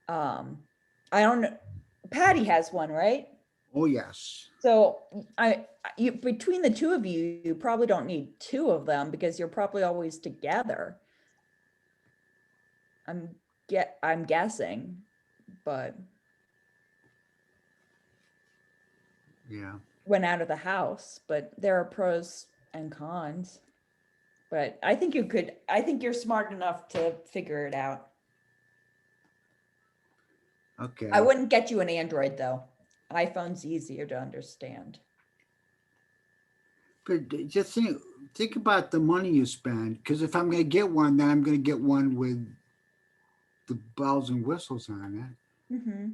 I don't know. Patty has one, right? Oh, yes. So between the two of you, you probably don't need two of them because you're probably always together. I'm guessing, but Yeah. went out of the house, but there are pros and cons. But I think you're smart enough to figure it out. Okay. I wouldn't get you an Android though. iPhone's easier to understand. But just think about the money you spend, because if I'm going to get one, then I'm going to get one with the bells and whistles on it. Mm-hmm.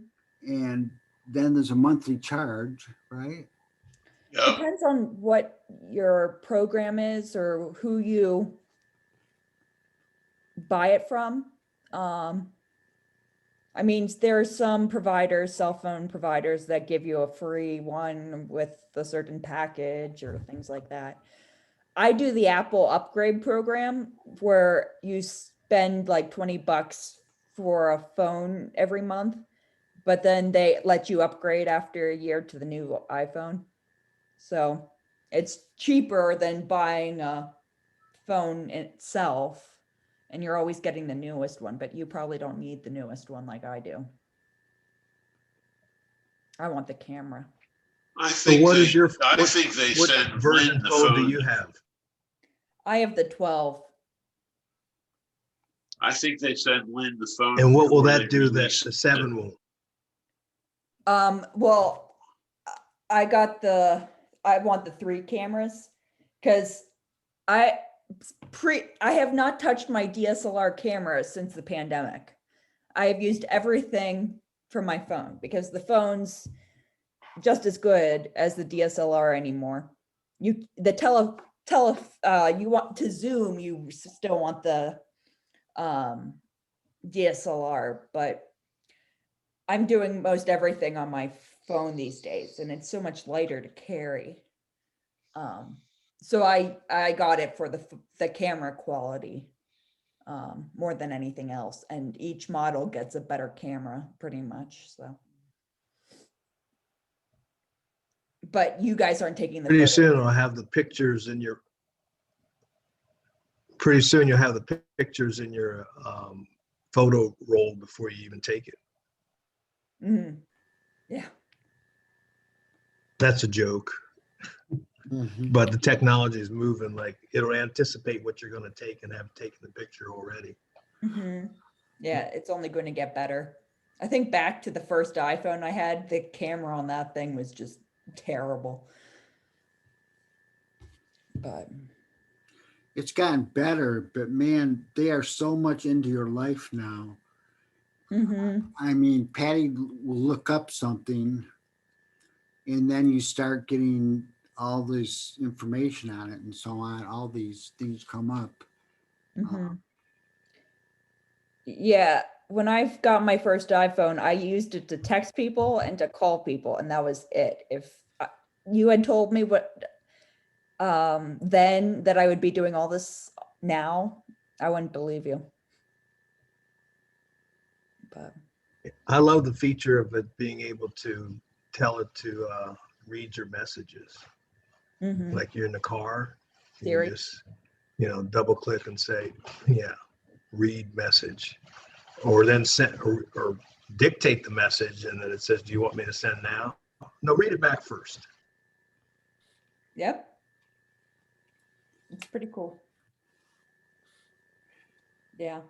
And then there's a monthly charge, right? Yep. Depends on what your program is or who you buy it from. I mean, there are some providers, cell phone providers, that give you a free one with a certain package or things like that. I do the Apple upgrade program where you spend like $20 for a phone every month, but then they let you upgrade after a year to the new iPhone. So it's cheaper than buying a phone itself, and you're always getting the newest one, but you probably don't need the newest one like I do. I want the camera. I So think what they, is your, I what think they what send version Lynn the phone do phone. you have? I have the 12. I think they send Lynn the phone. And what will before that they do that release the it. 7 won't? Well, I want the 3 cameras because I have not touched my DSLR camera since the pandemic. I have used everything from my phone because the phone's just as good as the DSLR anymore. You want to zoom, you still want the DSLR, but I'm doing most everything on my phone these days, and it's so much lighter to carry. So I got it for the camera quality more than anything else, and each model gets a better camera pretty much. So, but you guys aren't taking the Pretty photos. soon I'll have the pictures in your, pretty soon you'll have the pictures in your photo roll before you even take it. Mhm. Yeah. That's a joke, Mhm. but the technology is moving, like it'll anticipate what you're going to take and have taken the picture already. Mhm. Yeah, it's only going to get better. I think back to the first iPhone I had, the camera on that thing was just terrible. But It's gotten better, but man, they are so much into your life now. mhm. I mean, Patty will look up something and then you start getting all this information on it and so on. All these things come up. Mhm. Yeah, when I got my first iPhone, I used it to text people and to call people, and that was it. If you had told me then that I would be doing all this now, I wouldn't believe you. But I love the feature of it being able to tell it to read your messages. mhm. Like you're in the car, you Siri. just, double click and say, yeah, read message. Or then send or dictate the message, and then it says, do you want me to send now? No, read it back first. Yep. It's pretty cool. Yeah.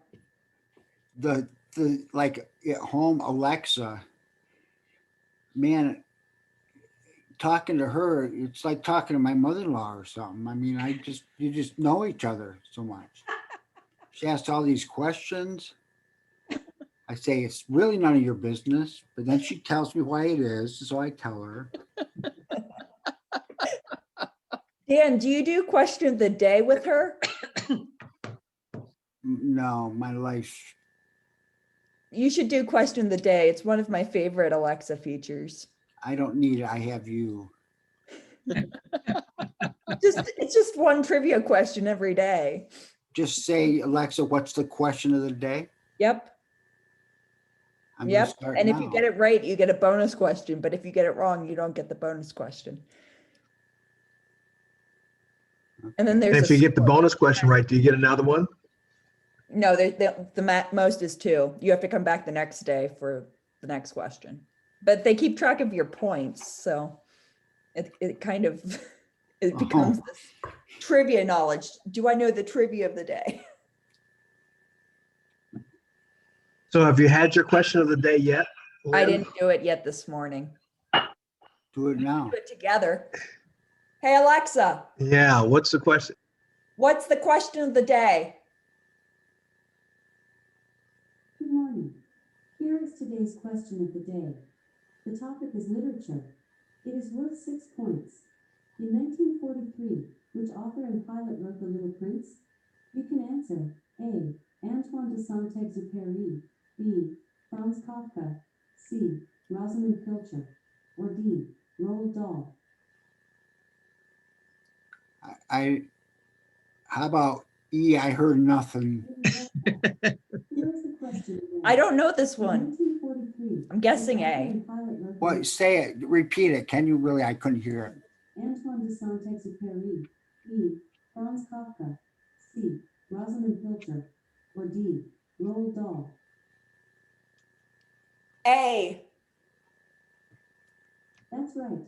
The like at home, Alexa, man, talking to her, it's like talking to my mother-in-law or something. I mean, you just know each other so much. She asks all these questions. I say, it's really none of your business, but then she tells me why it is, so I tell her. Dan, do you do question of the day with her? No, my life, You should do question of the day. It's one of my favorite Alexa features. I don't need it. I have you. It's just one trivia question every day. Just say, Alexa, what's the question of the day? Yep. I'm gonna Yep. start And if you now. get it right, you get a bonus question. But if you get it wrong, you don't get the bonus question. And then And there's if you get the bonus question right, do you get another one? no, the most is 2. You have to come back the next day for the next question. But they keep track of your points, so it kind of it becomes this trivia knowledge. Do I know the trivia of the day? So have you had your question of the day yet? I Lynn? didn't do it yet this morning. Do it now. Do it together. Hey Alexa, Yeah, what's the question? what's the question of the day? Good morning. Here is today's question of the day. The topic is literature. It is worth 6 points. In 1943, which author and pilot wrote The Little Prince? You can answer A. Antoine de Saint-Exupéry, B. Franz Kafka, C. Rosamund Pilcher, or D. Roald Dahl. How about E? I heard nothing. Here is the question again. I don't know this In one. 1943, I'm guessing which author A. and pilot wrote The What? Little Say it. Repeat it. Can you really? I couldn't hear it. Antoine de Saint-Exupéry, B. Franz Kafka, C. Rosamund Pilcher, or D. Roald Dahl. A. That's right.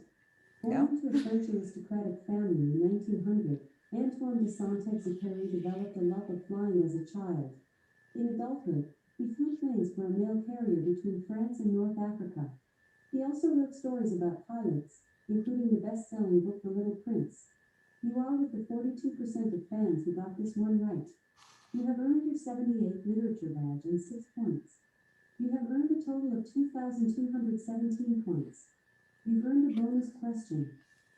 Born No. into a French aristocratic family in 1900, Antoine de Saint-Exupéry developed a love of flying as a child. In adulthood, he flew planes for a mail carrier between France and North Africa. He also wrote stories about pirates, including the best-selling book The Little Prince. You are with the 42% of fans who got this one right. You have earned your 78th literature badge and 6 points. You have earned a total of 2,217 points. You've earned a bonus question.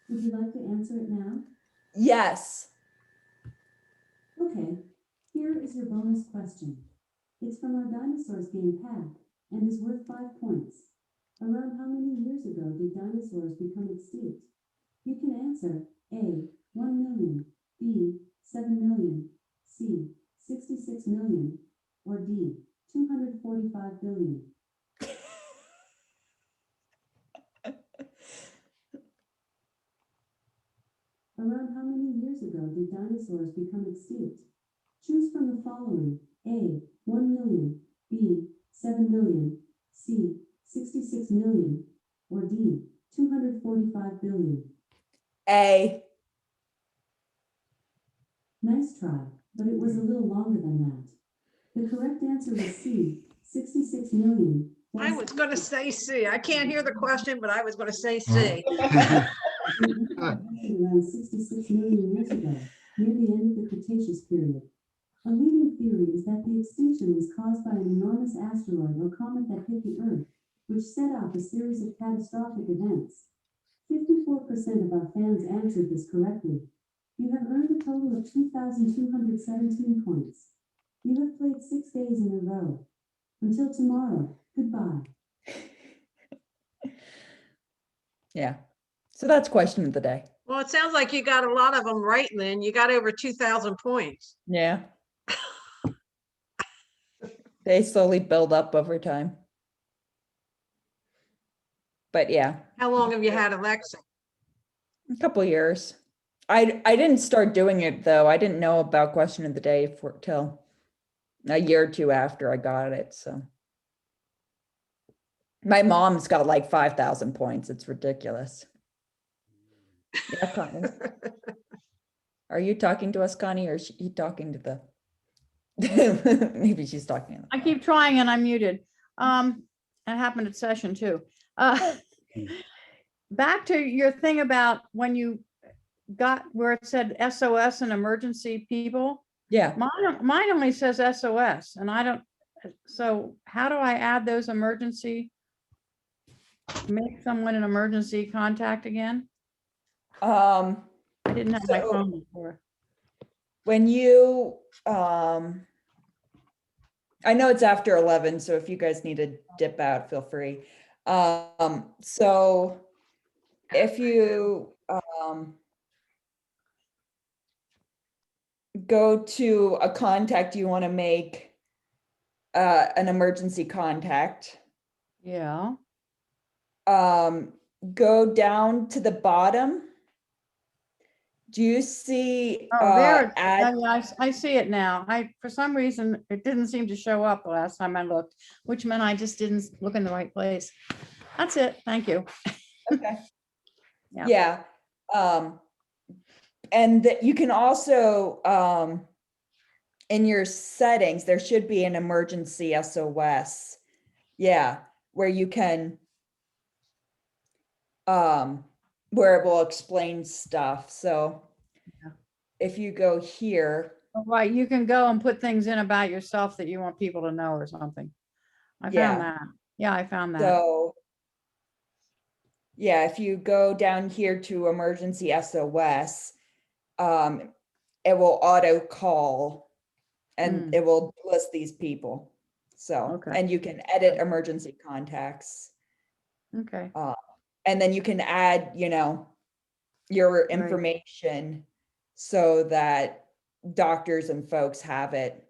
Would you like to answer it now? Yes. Okay, here is your bonus question. It's from our Dinosaurs game pack and is worth 5 points. Around how many years ago did dinosaurs become extinct? You can answer A. 1 million, B. 7 million, C. 66 million, or D. 245 billion. Around how many years ago did dinosaurs become extinct? Choose from the following: A. 1 million, B. 7 million, C. 66 million, or D. 245 billion. A. Nice try, but it was a little longer than that. The correct answer was C. 66 million. I was gonna say C. I can't hear the question, but I was gonna say C. Around 66 million years ago, near the end of the Cretaceous period. A leading theory is that the extinction was caused by an enormous asteroid or comet that hit the Earth, which set off a series of catastrophic events. 54% of our fans answered this correctly. You have earned a total of 2,217 points. You have played 6 days in a row. Until tomorrow, goodbye. Yeah. So that's question of the day. Well, it sounds like you got a lot of them right, Lynn. You got over 2,000 points. Yeah. They slowly build up over time. But yeah, How long have you had Alexa? a couple years. I didn't start doing it though. I didn't know about question of the day for till a year or two after I got it. So my mom's got like 5,000 points. It's ridiculous. Yeah, Connie. Are you talking to us, Connie, or is she talking to the? Maybe she's talking. I keep trying and I'm muted. That happened at session too. Back to your thing about when you got where it said SOS and emergency people. Yeah. Mine only says SOS and I don't, so how do I add those emergency? Make someone an emergency contact again? I didn't have my So- phone before. When you, I know it's after 11, so if you guys need to dip out, feel free. So if you go to a contact you want to make an emergency contact, Yeah. go down to the bottom. Do you see Oh, there, it- add? oh, yeah, I see it now. For some reason, it didn't seem to show up the last time I looked, which meant I just didn't look in the right place. That's it. Thank you. Okay. Yeah. Yeah. And that you can also, in your settings, there should be an emergency SOS. Yeah, where you can, where it will explain stuff. So Yeah. if you go here, Oh, right, you can go and put things in about yourself that you want people to know or something. I Yeah. found that. Yeah, I found that. so yeah, if you go down here to emergency SOS, it will auto call and it will list these people. So, Okay. and you can edit emergency contacts. Okay. And then you can add, your information so that doctors and folks have it.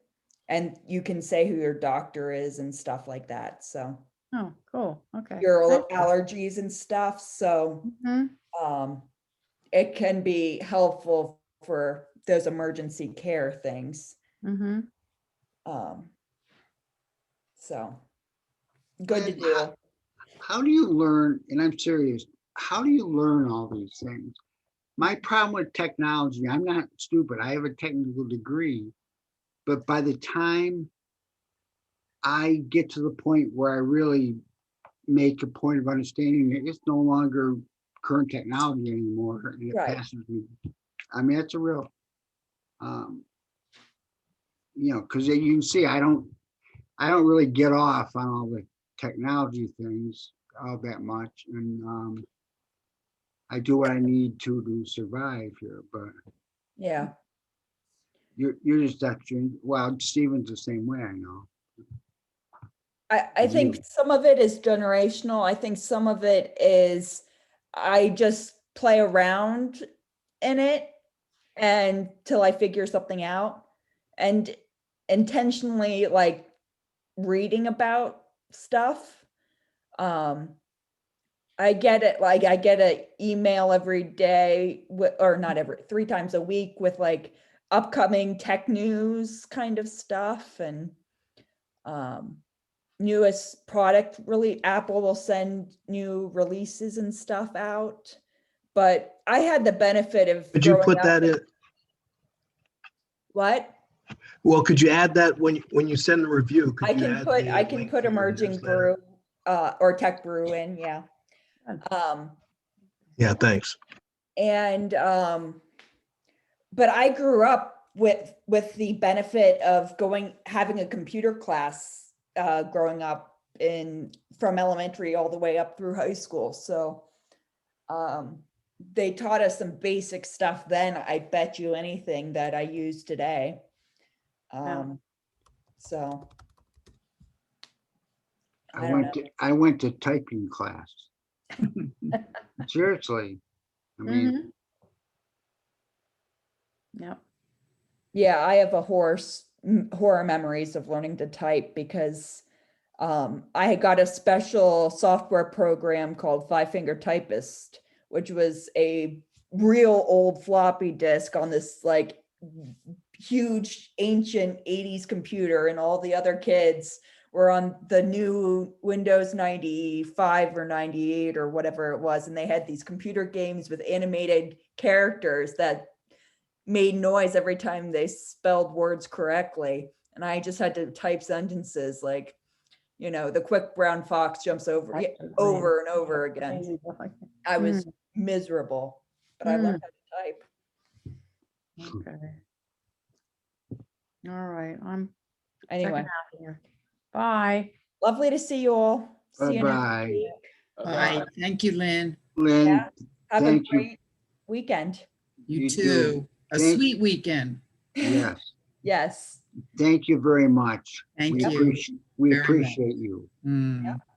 And you can say who your doctor is and stuff like that. So Oh, cool. Okay. your Thank you. allergies and stuff. So Mhm. it can be helpful for those emergency care things. Mhm. So good to And do. How do you learn, and I'm serious, how do you learn all these things? My problem with technology, I'm not stupid, I have a technical degree, but by the time I get to the point where I really make a point of understanding it, it's no longer current technology anymore. And it Right. passes me. I mean, it's a real, because you can see I don't really get off on all the technology things all that much, and I do what I need to survive here. But Yeah. you're just that. Well, Steven's the same way, I know. I think some of it is generational. I think some of it is I just play around in it until I figure something out, and intentionally like reading about stuff. I get it, like I get an email every day or not every 3 times a week with like upcoming tech news kind of stuff and newest product. Really, Apple will send new releases and stuff out. But I had the benefit of Could you growing put up that in- in? What? Well, could you add that when you send the review? Could I you can add put the, I can link put to your emerging newsletter? brew or tech brew in, yeah. Good. Yeah, thanks. And but I grew up with the benefit of having a computer class growing up from elementary all the way up through high school. So they taught us some basic stuff then. I bet you anything that I use today. Yeah. So I don't know. I went to typing class. Seriously. I mean, Mhm. Yep. Yeah, I have a horror memories of learning to type because I had got a special software program called Five Finger Typist, which was a real old floppy disk on this like huge ancient 80s computer, and all the other kids were on the new Windows 95 or 98 or whatever it was, and they had these computer games with animated characters that made noise every time they spelled words correctly. And I just had to type sentences like, the quick brown fox jumps over over and over again. Crazy dog. I was miserable, but I learned how to type. Okay. All right, I'm Anyway, checking out here. Bye. lovely to see you all. See you next bye-bye. week. Bye. Thank you, Lynn. Lynn, Yeah. Have a thank you. great weekend. You You too. too. A Thank- sweet weekend. Yes, Yes. thank you very much. Thank We you. appreciate, we very much. appreciate you. Mm.